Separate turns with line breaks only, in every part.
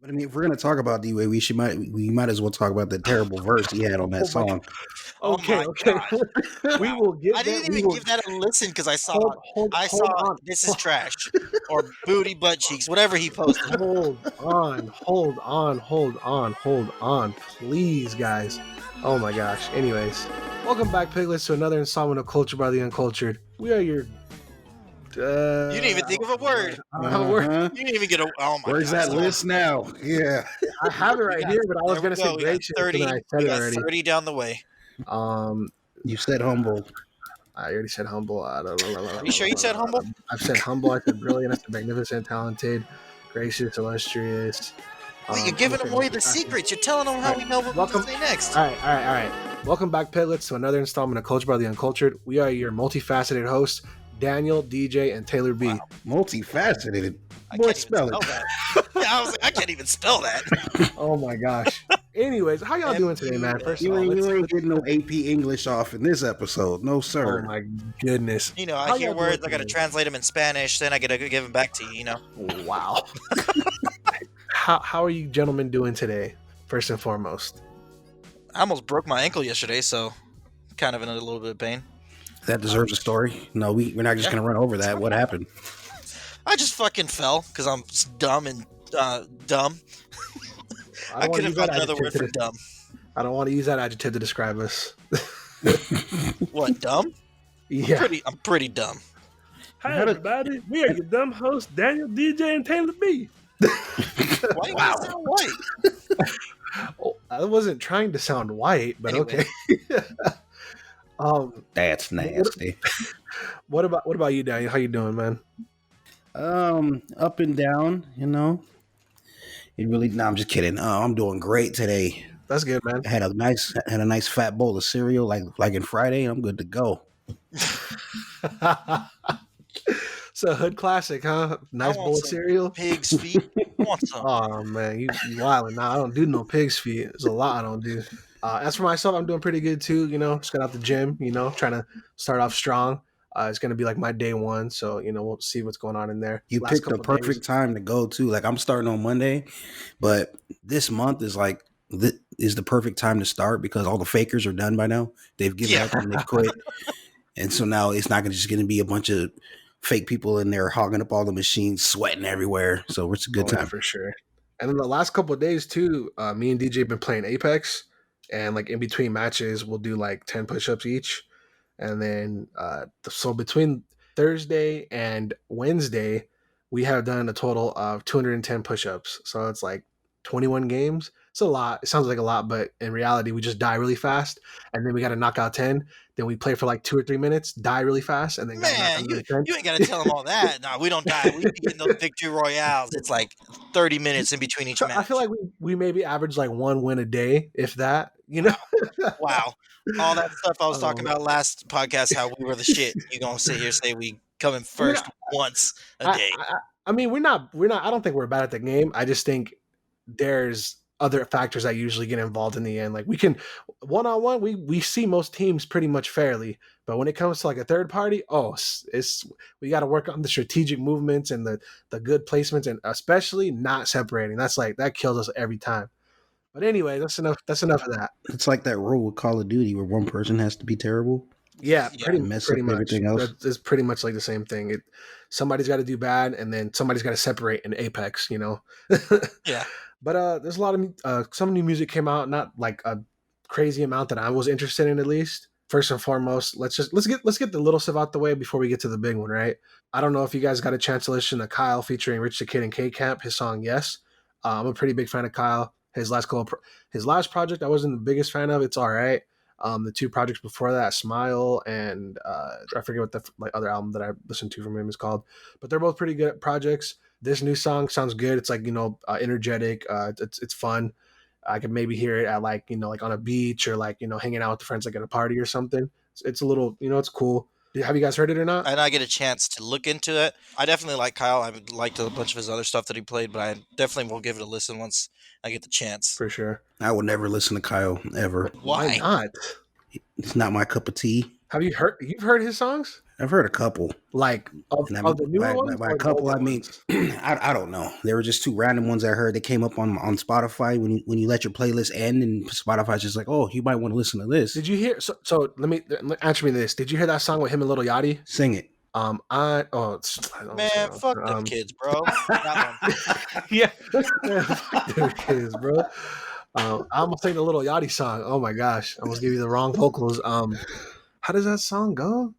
But I mean, if we're gonna talk about D-Wade, we might as well talk about the terrible verse he had on that
Oh my
song.
Oh
Okay,
my
okay.
god!
We
Wow.
will get
I
that.
didn't
We
even
will
give that a listen because I saw
hold on.
this is trash or booty butt cheeks, whatever he posted.
Hold on, please, guys. Oh my gosh. Anyways, welcome back, Piglets, to another installment of Culture by the Uncultured. We are your.
You didn't even think of a word.
I don't have a word.
Uh-huh.
You didn't even get a. Oh my
Where's
god!
that list now? Yeah.
I have it right here, but I was gonna say
We got
gracious, and
30.
then I
We
said it
got
already.
30 down the way.
You said humble.
I already said humble.
Are you sure you said humble?
I've said humble. I said brilliant. I said magnificent, talented, gracious, illustrious.
Well, you're giving away the secrets. You're telling them how we know what to say next.
All right. Welcome back, Piglets, to another installment of Culture by the Uncultured. We are your multifaceted hosts, Daniel, DJ, and Taylor B.
Wow.
Multifaceted.
I
Boy,
can't even
spell it.
that. Yeah, I was like, I can't even spell that.
Oh my gosh. Anyways, how y'all doing today, man? First of all,
You ain't getting no AP English off in this episode. No, sir.
Oh my goodness.
You know,
How
I hear
y'all
words,
doing
I got to
today?
translate them in Spanish, then I got to give them back to you, you know?
Wow. How are you gentlemen doing today, first and foremost?
I almost broke my ankle yesterday, so kind of in a little bit of pain.
That deserves a story. No, we're not just
Yeah.
gonna run over that. What happened?
I just fucking fell because I'm dumb and dumb. I could have found another word for dumb.
I don't want to use that adjective to describe us.
What, dumb?
Yeah.
I'm pretty dumb.
Hi, everybody. We are your dumb hosts, Daniel, DJ, and Taylor B.
Why do you sound white?
Oh, I wasn't trying to sound white, but
Anyway.
okay.
That's nasty.
What about you, Daniel? How you doing, man?
Up and down. You know. It really. No, I'm just kidding. I'm doing great today.
That's good, man.
I had a nice fat bowl of cereal, like in Friday. I'm good to go.
It's a hood classic, huh? Nice bowl of cereal.
Pig's feet. I want some.
Oh man, you wildin'. Nah, I don't do no pig's feet. There's a lot I don't do. As for myself, I'm doing pretty good too. You know, just got out the gym. You know, trying to start off strong. It's gonna be like my day one, so you know we'll see what's going on in there.
You
Last
picked the
couple
perfect
days.
time to go too. Like I'm starting on Monday, but this month is like is the perfect time to start because all the fakers are done by now. They've given up and they've quit, and so now it's not just going to be a bunch of fake people in there hogging up all the machines, sweating everywhere. So it's a good time
for sure. And then the last couple of days too, me and DJ have been playing Apex, and like in between matches, we'll do like 10 push-ups each. And then so between Thursday and Wednesday, we have done a total of 210 push-ups. So it's like 21 games. It's a lot. It sounds like a lot, but in reality, we just die really fast, and then we got to knock out 10. Then we play for like 2 or 3 minutes, die really fast, and then
Man, you ain't got to tell them all that. No, we don't die. We be getting those victory royales. It's like 30 minutes in between each match.
I feel like we maybe average like 1 win a day, if that, you know?
Wow. All that stuff I was talking about last podcast, how we were the shit. You gonna sit here and say we come in first once a day.
I mean, we're not, I don't think we're bad at the game. I just think there's other factors that usually get involved in the end. Like we can one-on-one, we see most teams pretty much fairly, but when it comes to like a third party, we got to work on the strategic movements and the good placements, and especially not separating. That's like, that kills us every time. But anyway, that's enough of that.
It's like that rule with Call of Duty where one person has to be terrible.
Yeah, pretty
mess
much.
up everything else.
It's pretty much like the same thing. Somebody's got to do bad, and then somebody's got to separate in Apex, you know?
Yeah.
But there's a lot of some new music came out, not like a crazy amount that I was interested in, at least. First and foremost, let's get the little stuff out the way before we get to the big one, right? I don't know if you guys got a chance to listen to Kyle featuring Rich the Kid and K-Camp, his song Yes. I'm a pretty big fan of Kyle. His last project I wasn't the biggest fan of. It's all right. The 2 projects before that, Smile and I forget what the other album that I listened to from him is called, but they're both pretty good projects. This new song sounds good. It's like, you know, energetic. It's fun. I could maybe hear it at like, you know, like on a beach or like, you know, hanging out with the friends like at a party or something. It's a little, you know, it's cool. Have you guys heard it or not?
I did not get a chance to look into it. I definitely like Kyle. I liked a bunch of his other stuff that he played, but I definitely will give it a listen once I get the chance.
For sure.
I would never listen to Kyle ever.
Why
not?
It's not my cup of tea.
You've heard his songs?
I've heard a couple.
Like of the newer ones,
by
or
a
the
couple,
older
I mean,
ones?
I don't know. There were just two random ones I heard that came up on Spotify when you let your playlist end, and Spotify's just like, oh, you might want to listen to this.
Did you hear? So answer me this. Did you hear that song with him and Lil Yachty?
Sing it.
I don't
Man,
say
fuck them kids, bro. That one.
yeah, man, fuck them kids, bro. I almost sang the Lil Yachty song. Oh my gosh, I almost gave you the wrong vocals. How does that song go?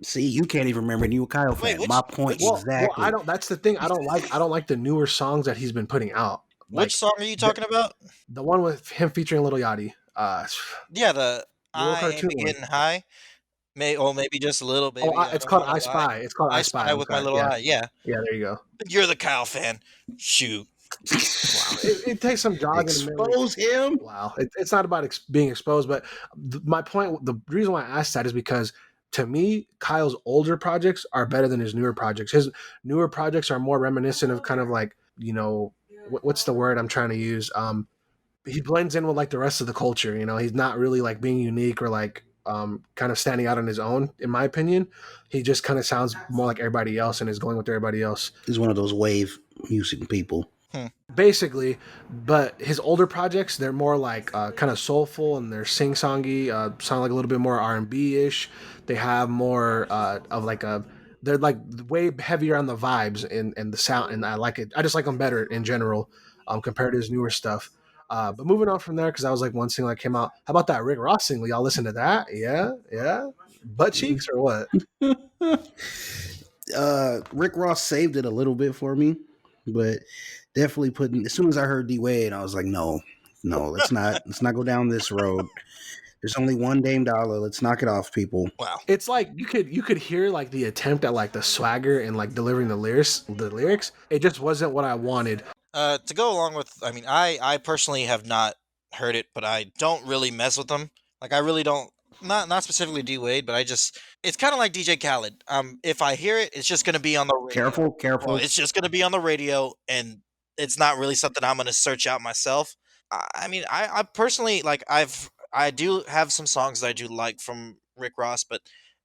See, you can't even remember. And you a Kyle fan. My point exactly.
Well, I don't. That's the thing. I don't like the newer songs that he's been putting out. Like,
which song are you talking about?
The one with him featuring Lil Yachty.
Yeah, the
Little
I
cartoon
Ain't
one.
Getting High. Maybe just a little, baby.
Oh, it's called I Spy. It's called I Spy
with my little eye. Yeah.
Yeah, there you go.
You're the Kyle fan. Shoot.
Wow, it takes some jogging.
Expose him.
Wow, it's not about being exposed, but my point, the reason why I asked that is because to me, Kyle's older projects are better than his newer projects. His newer projects are more reminiscent of kind of like, you know, what's the word I'm trying to use? He blends in with like the rest of the culture. You know, he's not really like being unique or like kind of standing out on his own. In my opinion, he just kind of sounds more like everybody else and is going with everybody else.
He's one of those wave music people.
Basically, but his older projects, they're more like kind of soulful and they're sing-songy, sound like a little bit more R&B-ish. They have more of like they're like way heavier on the vibes and the sound, and I like it. I just like them better in general compared to his newer stuff. But moving on from there, because that was like one single that came out. How about that Rick Ross single? Y'all listen to that? Yeah. Butt cheeks or what?
Rick Ross saved it a little bit for me, but definitely as soon as I heard D Wade, I was like, no, let's not go down this road. There's only one Dame Dollar. Let's knock it off, people.
Wow.
It's like you could hear like the attempt at like the swagger and like delivering the lyrics. It just wasn't what I wanted.
To go along with, I mean, I personally have not heard it, but I don't really mess with them. Like, I really don't. Not specifically D Wade, but it's kind of like DJ Khaled. If I hear it, it's just gonna be on the radio.
Careful.
Well, it's just gonna be on the radio, and it's not really something I'm gonna search out myself. I mean, I personally like I do have some songs that I do like from Rick Ross, but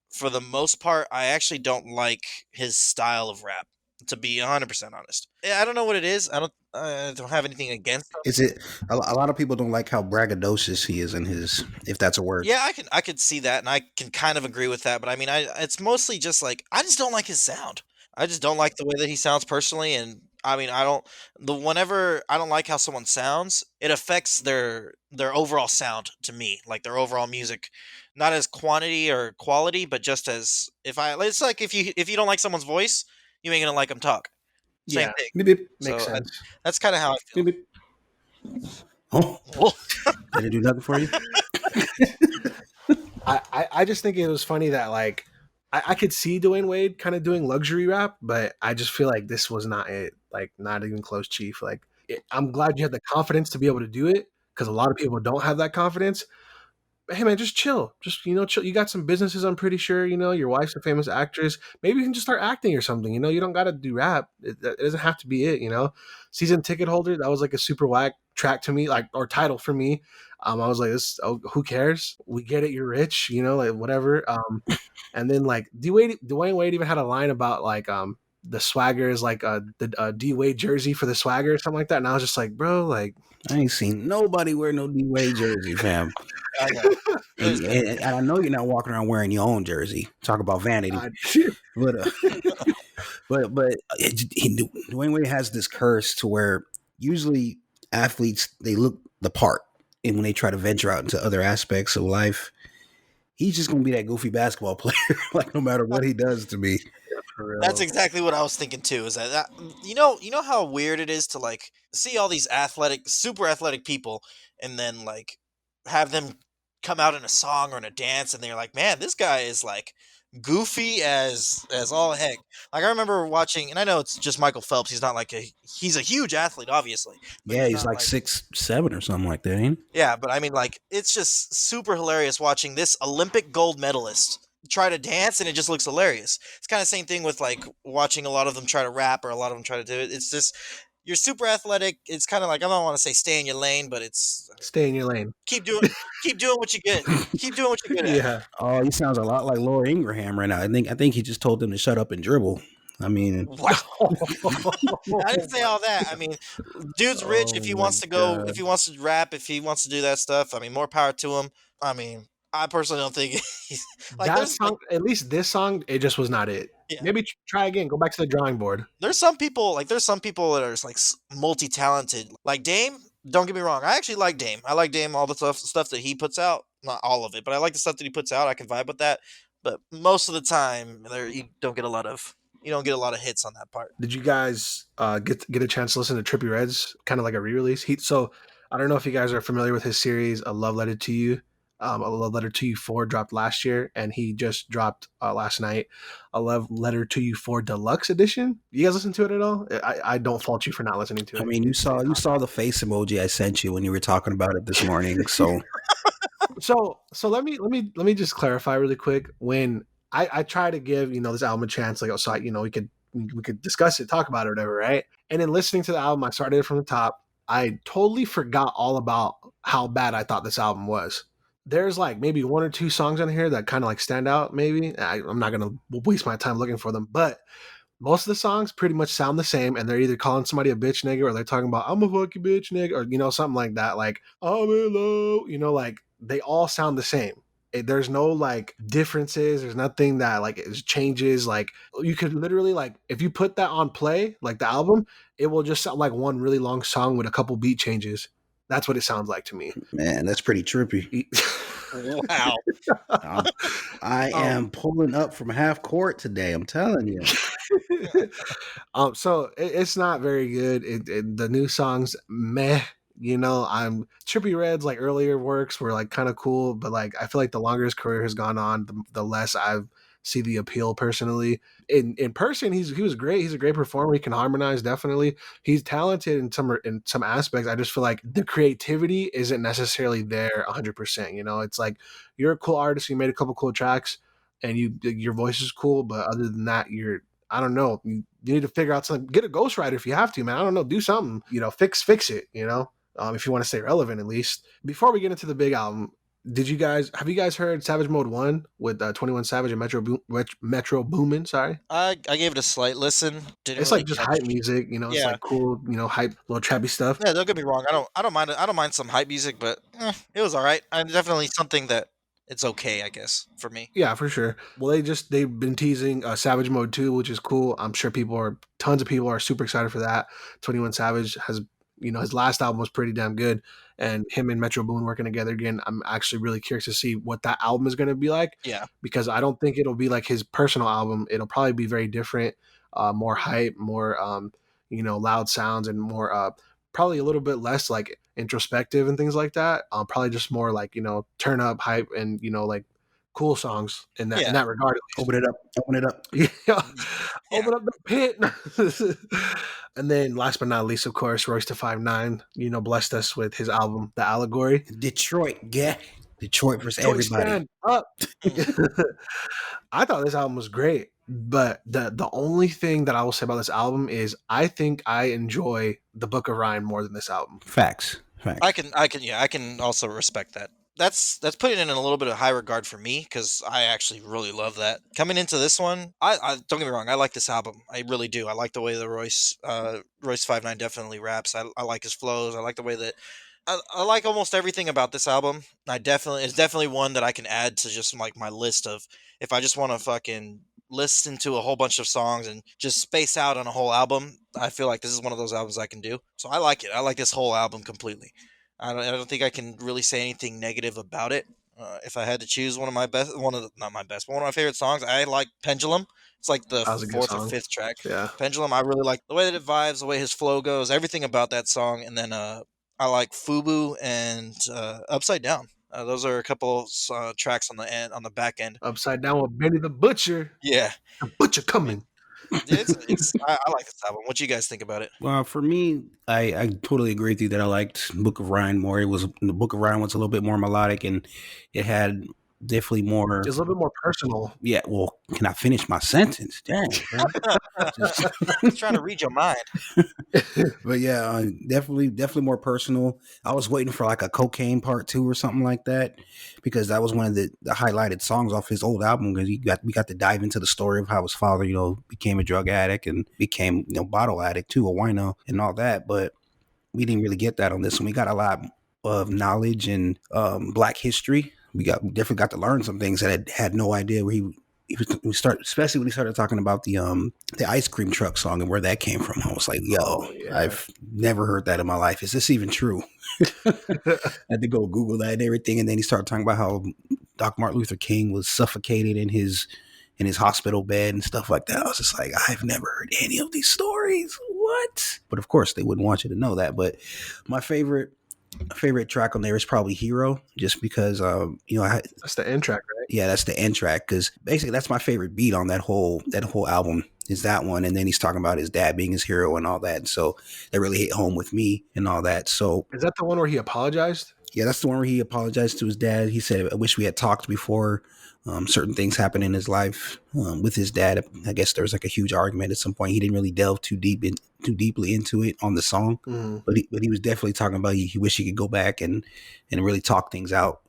for the most part, I actually don't like his style of rap. To be 100% honest, I don't know what it is. I don't have anything against it.
Is it a lot of people don't like how braggadocious he is in his, if that's a word?
Yeah, I could see that, and I can kind of agree with that. But I mean, it's mostly just like I just don't like his sound. I just don't like the way that he sounds personally, and I mean, whenever I don't like how someone sounds, it affects their overall sound to me, like their overall music, not as quantity or quality, but just as it's like if you don't like someone's voice, you ain't gonna like them talk. Same thing.
Maybe
Makes sense.
That's kind of how I feel.
Maybe. Oh, did it do nothing for you?
I just think it was funny that like I could see Dwayne Wade kind of doing luxury rap, but I just feel like this was not it. Like not even close, Chief. Like I'm glad you had the confidence to be able to do it because a lot of people don't have that confidence. But hey man, just chill. Just chill. You got some businesses, I'm pretty sure. Your wife's a famous actress. Maybe you can just start acting or something. You don't got to do rap. It doesn't have to be it. Season ticket holder. That was like a super whack track to me, like or title for me. I was like, who cares? We get it. You're rich. Like whatever. And then like Dwayne Wade even had a line about like the swagger is like the D Wade jersey for the swagger or something like that. And I was just like, bro, like
I ain't seen nobody wear no D Wade jersey, fam.
I know.
And I know you're not walking around wearing your own jersey. Talk about vanity. But Dwayne Wade has this curse to where usually athletes, they look the part, and when they try to venture out into other aspects of life, he's just gonna be that goofy basketball player. Like no matter what he does to me.
That's exactly what I was thinking too. Is that you know how weird it is to like see all these super athletic people, and then like have them come out in a song or in a dance, and they're like, man, this guy is like goofy as all heck. Like I remember watching, and I know it's just Michael Phelps. He's not like he's a huge athlete, obviously.
Yeah, he's like 6'7" or something like that, ain't he?
Yeah, but I mean, like it's just super hilarious watching this Olympic gold medalist try to dance, and it just looks hilarious. It's kind of the same thing with like watching a lot of them try to rap or a lot of them try to do it. It's just you're super athletic. It's kind of like, I don't want to say stay in your lane, but it's
Stay in your lane.
keep doing what you get. Keep doing what you're good at.
Yeah.
Oh, he sounds a lot like Laura Ingraham right now. I think he just told them to shut up and dribble. I mean,
Wow. I didn't say all that. I mean, dude's rich. If he wants to go, if he wants to rap, if he wants to do that stuff, I mean, more power to him. I mean, I personally don't think he's like
that
there's
song, at least this song, it just was not it.
Yeah.
Maybe try again. Go back to the drawing board.
There's some people that are just, like multi-talented. Like Dame, don't get me wrong. I actually like Dame. I like Dame, all the stuff that he puts out. Not all of it, but I like the stuff that he puts out. I can vibe with that. But most of the time, you don't get a lot of hits on that part.
Did you guys get a chance to listen to Trippie Redd's kind of like a re-release? So I don't know if you guys are familiar with his series, A Love Letter to You. A Love Letter to You 4 dropped last year, and he just dropped last night A Love Letter to You 4 Deluxe Edition. You guys listen to it at all? I don't fault you for not listening to it.
I mean, you saw the face emoji I sent you when you were talking about it this morning. So
let me just clarify really quick. When I try to give this album a chance, like so we could discuss it, talk about it, whatever, right? And in listening to the album, I started it from the top. I totally forgot all about how bad I thought this album was. There's like maybe one or two songs on here that kind of like stand out. Maybe I'm not gonna waste my time looking for them, but most of the songs pretty much sound the same, and they're either calling somebody a bitch nigga, or they're talking about I'm a fucking bitch nigga, or something like that. Like I'm in love, like they all sound the same. There's no like differences. There's nothing that like it changes. Like you could literally like if you put that on play, like the album, it will just sound like one really long song with a couple beat changes. That's what it sounds like to me.
Man, that's pretty trippy.
Wow.
I am pulling up from half court today. I'm telling you.
So it's not very good. The new songs, meh. I'm Trippie Redd's like earlier works were like kind of cool, but like I feel like the longer his career has gone on, the less I've see the appeal personally. In person, he was great. He's a great performer. He can harmonize, definitely. He's talented in some aspects. I just feel like the creativity isn't necessarily there 100%. It's like you're a cool artist. You made a couple cool tracks, and your voice is cool, but other than that, I don't know. You need to figure out something. Get a ghostwriter if you have to, man. I don't know. Do something. Fix it. If you want to stay relevant, at least. Before we get into the big album, have you guys heard Savage Mode 1 with 21 Savage and Metro Boomin? Sorry.
I gave it a slight listen.
It's like just hype music, It's like cool, hype, little trappy stuff.
Yeah, don't get me wrong. I don't mind it. I don't mind some hype music, but it was all right. Definitely something that it's okay, I guess, for me.
Yeah, for sure. Well, they've been teasing Savage Mode 2, which is cool. I'm sure tons of people are super excited for that. 21 Savage has, his last album was pretty damn good, and him and Metro Boomin working together again. I'm actually really curious to see what that album is going to be like.
Yeah.
Because I don't think it'll be like his personal album. It'll probably be very different, more hype, more, loud sounds, and more, probably a little bit less like introspective and things like that. Probably just more like, turn up hype and, like cool songs in that regard.
Open it up.
Yeah. Open up the pit. And then last but not least, of course, Royce the 5'9", blessed us with his album, The Allegory.
Detroit versus everybody.
Stand up. I thought this album was great, but the only thing that I will say about this album is I think I enjoy The Book of Ryan more than this album.
Facts.
I can also respect that. That's putting it in a little bit of high regard for me, because I actually really love that. Coming into this one, I don't get me wrong, I like this album. I really do. I like the way that Royce 5'9" definitely raps. I like his flows. I like the way that I like almost everything about this album. It's definitely one that I can add to just like my list of, if I just want to fucking listen to a whole bunch of songs and just space out on a whole album, I feel like this is one of those albums I can do. So I like it. I like this whole album completely. I don't think I can really say anything negative about it. If I had to choose one of my favorite songs, I like Pendulum. It's like the fourth or fifth track.
Yeah.
Pendulum, I really like the way that it vibes, the way his flow goes, everything about that song. And then I like Fubu and Upside Down. Those are a couple tracks on the back end.
Upside Down with Benny the Butcher.
Yeah.
The Butcher coming.
I like this album. What do you guys think about it?
Well, for me, I totally agree with you that I liked Book of Ryan more. The Book of Ryan was a little bit more melodic, and it had definitely more.
It's a little bit more personal.
Yeah, well, can I finish my sentence? Dang, bro. Just,
He's trying to read your mind.
but yeah, definitely more personal. I was waiting for like a Cocaine Part 2 or something like that, because that was one of the highlighted songs off his old album, because we got to dive into the story of how his father, became a drug addict and became, bottle addict too, a wino and all that. But we didn't really get that on this one. We got a lot of knowledge and Black history. We definitely got to learn some things that I had no idea where especially when he started talking about the ice cream truck song and where that came from. I was like, yo, I've never heard that in my life. Is this even true? I had to go Google that and everything. And then he started talking about how Dr. Martin Luther King was suffocated in his hospital bed and stuff like that. I was just like, I've never heard any of these stories. What? But of course they wouldn't want you to know that. But my favorite track on there is probably Hero, just because
that's the end track, right?
Yeah, that's the end track, because basically that's my favorite beat on that whole album is that one. And then he's talking about his dad being his hero and all that, so that really hit home with me and all that. So
is that the one where he apologized?
Yeah, that's the one where he apologized to his dad. He said, I wish we had talked before certain things happened in his life with his dad. I guess there was like a huge argument at some point. He didn't really delve too deeply into it on the song, but he was definitely talking about he wished he could go back and really talk things out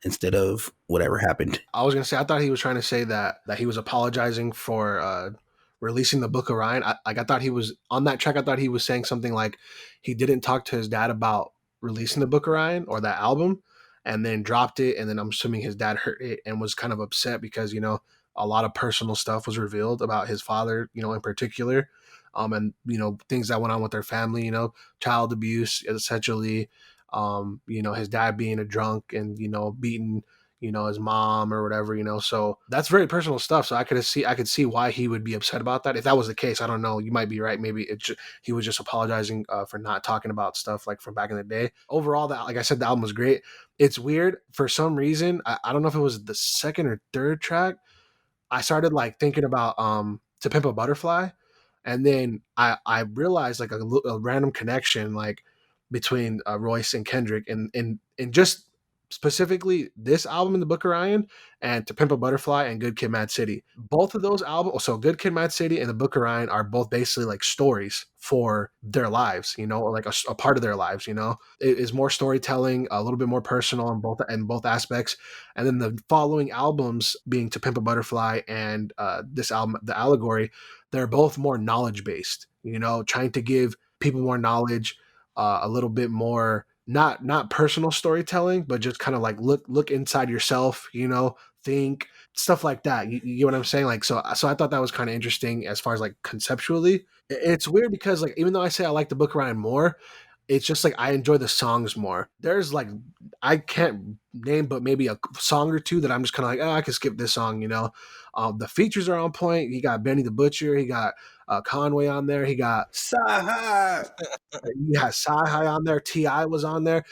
instead of whatever happened.
I was gonna say, I thought he was trying to say that he was apologizing for releasing the Book of Ryan. I thought he was on that track. I thought he was saying something like he didn't talk to his dad about releasing the Book of Ryan or that album, and then dropped it. And then I'm assuming his dad heard it and was kind of upset because, a lot of personal stuff was revealed about his father, in particular. And, things that went on with their family, child abuse, essentially, his dad being a drunk and, beating, his mom or whatever, so that's very personal stuff. So I could see why he would be upset about that. If that was the case, I don't know. You might be right. Maybe he was just apologizing for not talking about stuff like from back in the day. Overall, like I said, the album was great. It's weird for some reason. I don't know if it was the second or third track. I started like thinking about To Pimp a Butterfly. And then I realized like a random connection like between Royce and Kendrick and just specifically this album in the Book of Ryan and To Pimp a Butterfly and Good Kid, Mad City. Both of those albums, so Good Kid, Mad City and the Book of Ryan are both basically like stories for their lives, or like a part of their lives, It is more storytelling, a little bit more personal in both aspects. And then the following albums being To Pimp a Butterfly and this album, The Allegory, they're both more knowledge based, trying to give people more knowledge, a little bit more not personal storytelling, but just kind of like look inside yourself, think stuff like that. You get what I'm saying? Like, so I thought that was kind of interesting as far as like conceptually. It's weird because like, even though I say I like the Book of Ryan more, it's just like I enjoy the songs more. There's like, I can't name but maybe a song or two that I'm just kind of like, I can skip this song, The features are on point. He got Benny the Butcher. He got Conway on there. He got
Sci-Hi.
He had Sci-Hi on there. T.I. was on there.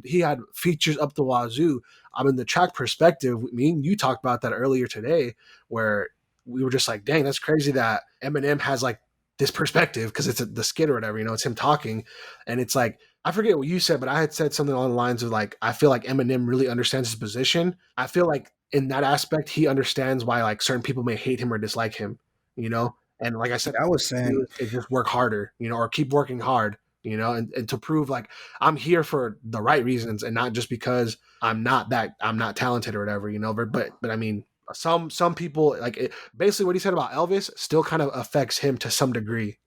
He had features up the wazoo. I mean, the track perspective, me and you talked about that earlier today, where we were just like, dang, that's crazy that Eminem has like this perspective because it's the skit or whatever, it's him talking. And it's like, I forget what you said, but I had said something along the lines of like, I feel like Eminem really understands his position. I feel like in that aspect, he understands why like certain people may hate him or dislike him, And like I said,
I was saying,
it just work harder, or keep working hard, and to prove like I'm here for the right reasons and not just because I'm not talented or whatever, but I mean, some people like basically what he said about Elvis still kind of affects him to some degree,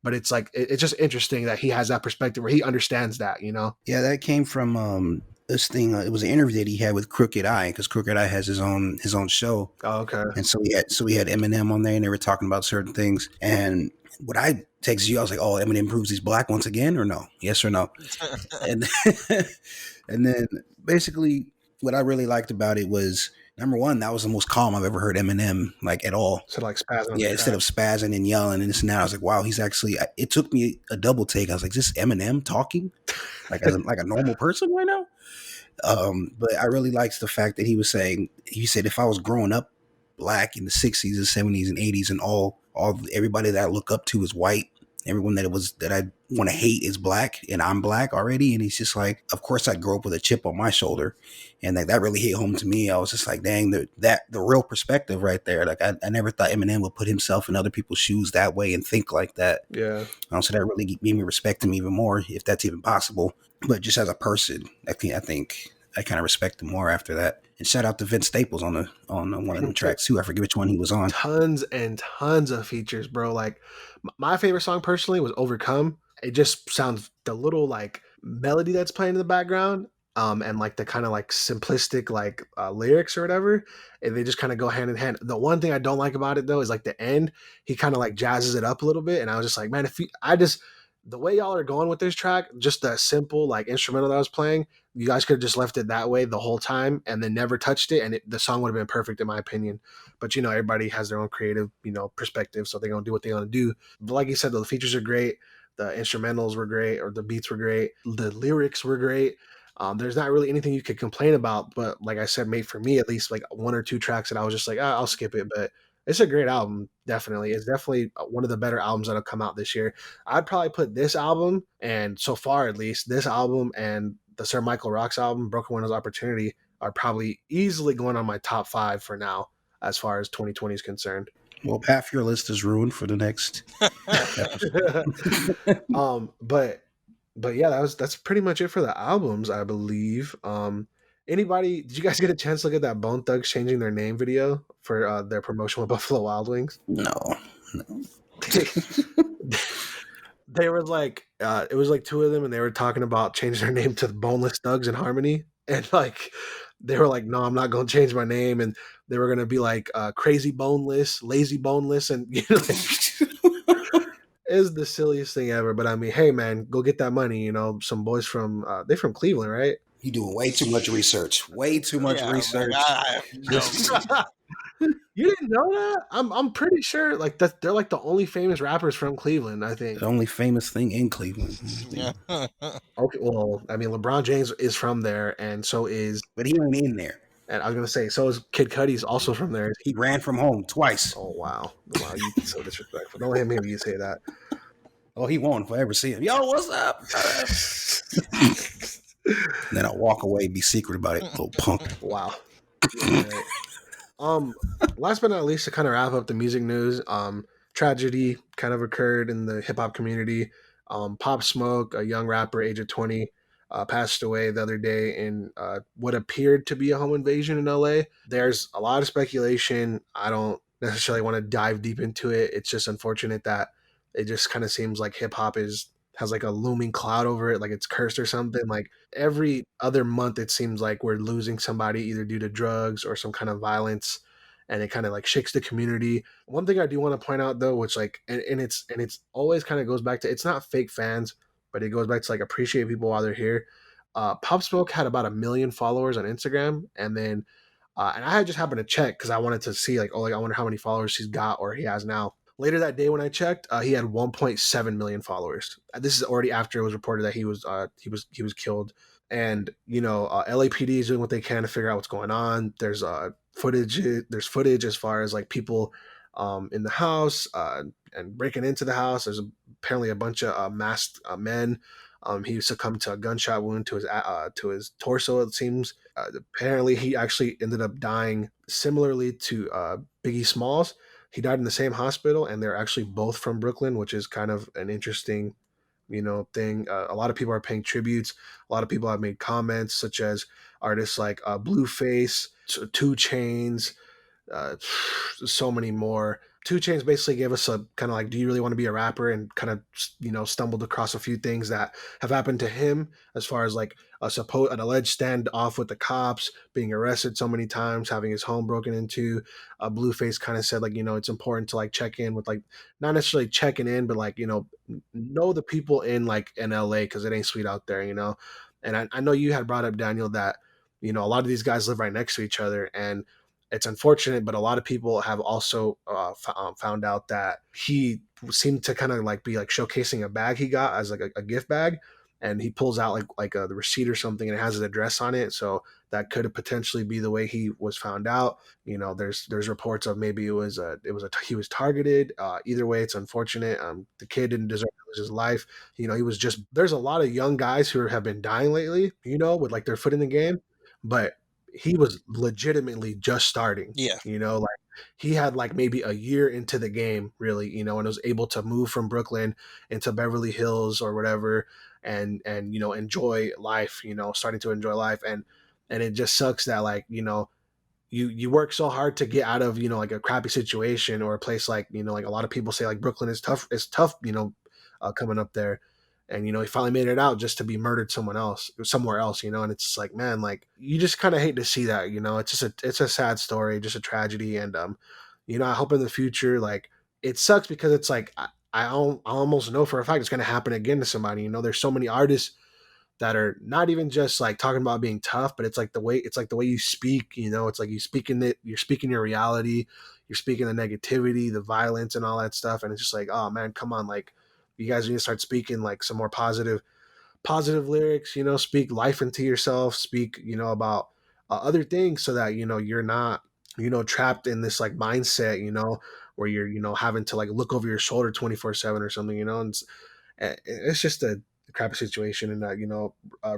but it's like, it's just interesting that he has that perspective where he understands that,
Yeah, that came from this thing. It was an interview that he had with Crooked Eye, because Crooked Eye has his own show.
Oh, okay.
And so we had Eminem on there, and they were talking about certain things. And what I texted you, I was like, "Oh, Eminem proves he's black once again, or no? Yes or no?" and and then basically, what I really liked about it was, number one, that was the most calm I've ever heard Eminem like at all.
So like spazzing.
Yeah, instead of spazzing and yelling and this and that, I was like, wow, he's actually. It took me a double take. I was like, is this Eminem talking like as like a normal person right now? But I really liked the fact that he said if I was growing up black in the 60s and 70s and 80s and all everybody that I look up to is white, everyone that I want to hate is black, and I'm black already. And he's just like, of course I grew up with a chip on my shoulder, and that really hit home to me. I was just like, dang, the real perspective right there. Like I never thought Eminem would put himself in other people's shoes that way and think like that.
Yeah.
So that really made me respect him even more, if that's even possible. But just as a person, I think I kind of respect him more after that. And shout out to Vince Staples on one of them tracks too. I forget which one he was on.
Tons and tons of features, bro. Like my favorite song personally was Overcome. It just sounds the little like melody that's playing in the background, and like the kind of like simplistic like lyrics or whatever, and they just kind of go hand in hand. The one thing I don't like about it though is like the end, he kind of like jazzes it up a little bit, and I was just like, man, the way y'all are going with this track, just the simple like instrumental that I was playing, you guys could have just left it that way the whole time and then never touched it, and the song would have been perfect in my opinion. But everybody has their own creative perspective, so they're gonna do what they're gonna do. But like you said, the features are great, the instrumentals were great, or the beats were great, the lyrics were great. There's not really anything you could complain about, but like I said, made for me at least like one or two tracks that I was just like, I'll skip it. But it's a great album, definitely. It's definitely one of the better albums that have come out this year. I'd probably put this album, and so far at least, this album and the Sir Michael Rocks album, Broken Windows Opportunity, are probably easily going on my top 5 for now, as far as 2020 is concerned.
Well, half your list is ruined for the next
episode. But yeah, that's pretty much it for the albums, I believe. Did you guys get a chance to look at that Bone Thugs changing their name video for their promotion with Buffalo Wild Wings?
No.
They were like, it was like two of them, and they were talking about changing their name to Boneless Thugs-N-Harmony, and like they were like, no, I'm not going to change my name, and they were going to be like Crazy Boneless, Lazy Boneless, and is the silliest thing ever. But I mean, hey man, go get that money. Some boys from they're from Cleveland, right?
You doing way too much research. Way too much research.
You didn't know that? I'm pretty sure like that they're like the only famous rappers from Cleveland, I think.
The only famous thing in Cleveland.
Yeah.
Okay, well, I mean LeBron James is from there, and so is,
but he ain't in there.
And I was gonna say, so is Kid Cudi's also from there.
He ran from home twice.
Oh wow, you so disrespectful. Don't let him hear you say that.
Oh, he won't forever see him. Yo, what's up? And then I'll walk away and be secret about it, little punk.
Wow. Right. Last but not least, to kind of wrap up the music news, tragedy kind of occurred in the hip hop community. Pop Smoke, a young rapper, age of 20, passed away the other day in what appeared to be a home invasion in LA. There's a lot of speculation. I don't necessarily want to dive deep into it. It's just unfortunate that it just kind of seems like hip hop has like a looming cloud over it, like it's cursed or something. Like every other month, it seems like we're losing somebody either due to drugs or some kind of violence, and it kind of like shakes the community. One thing I do want to point out though, which like, and it's always kind of goes back to, it's not fake fans, but it goes back to like appreciate people while they're here. Pop Smoke had about 1 million followers on Instagram, and then and I had just happened to check because I wanted to see like, I wonder how many followers he's got or he has now. Later that day when I checked, he had 1.7 million followers. This is already after it was reported that he was killed. And LAPD is doing what they can to figure out what's going on. There's footage as far as like people in the house and breaking into the house. There's apparently a bunch of masked men. He succumbed to a gunshot wound to his torso, it seems. Apparently he actually ended up dying similarly to Biggie Smalls. He died in the same hospital, and they're actually both from Brooklyn, which is kind of an interesting, thing. A lot of people are paying tributes. A lot of people have made comments, such as artists like Blueface, 2 Chainz, so many more. 2 Chainz basically gave us a kind of like, do you really want to be a rapper? And kind of, stumbled across a few things that have happened to him as far as like an alleged standoff with the cops, being arrested so many times, having his home broken into. Blueface kind of said like, it's important to like check in with like, not necessarily checking in, but like, know the people in LA, because it ain't sweet out there, And I know you had brought up, Daniel, that, a lot of these guys live right next to each other, and it's unfortunate, but a lot of people have also found out that he seemed to kind of like be like showcasing a bag he got as like a gift bag. and he pulls out the receipt or something, and it has his address on it. So that could potentially be the way he was found out. There's reports of maybe he was targeted. Either way, it's unfortunate. The kid didn't deserve to lose his life. He was just, there's a lot of young guys who have been dying lately, with like their foot in the game, but he was legitimately just starting.
Yeah.
Like he had like maybe a year into the game, really, and was able to move from Brooklyn into Beverly Hills or whatever, and enjoy life, starting to enjoy life. And it just sucks that like, you work so hard to get out of, like a crappy situation or a place like, like a lot of people say like Brooklyn is tough, coming up there. And, he finally made it out just to be murdered somewhere else, and it's just like, man, like you just kind of hate to see that, it's a sad story, just a tragedy. And, I hope in the future, like it sucks because it's like, I almost know for a fact it's going to happen again to somebody. There's so many artists that are not even just like talking about being tough, but it's like the way you speak, it's like you're speaking your reality, you're speaking the negativity, the violence and all that stuff. And it's just like, oh man, come on. Like you guys need to start speaking like some more positive lyrics, speak life into yourself, speak, about other things so that, you're not, trapped in this like mindset, where you're, having to like look over your shoulder 24/7 or something, and it's just a crappy situation. And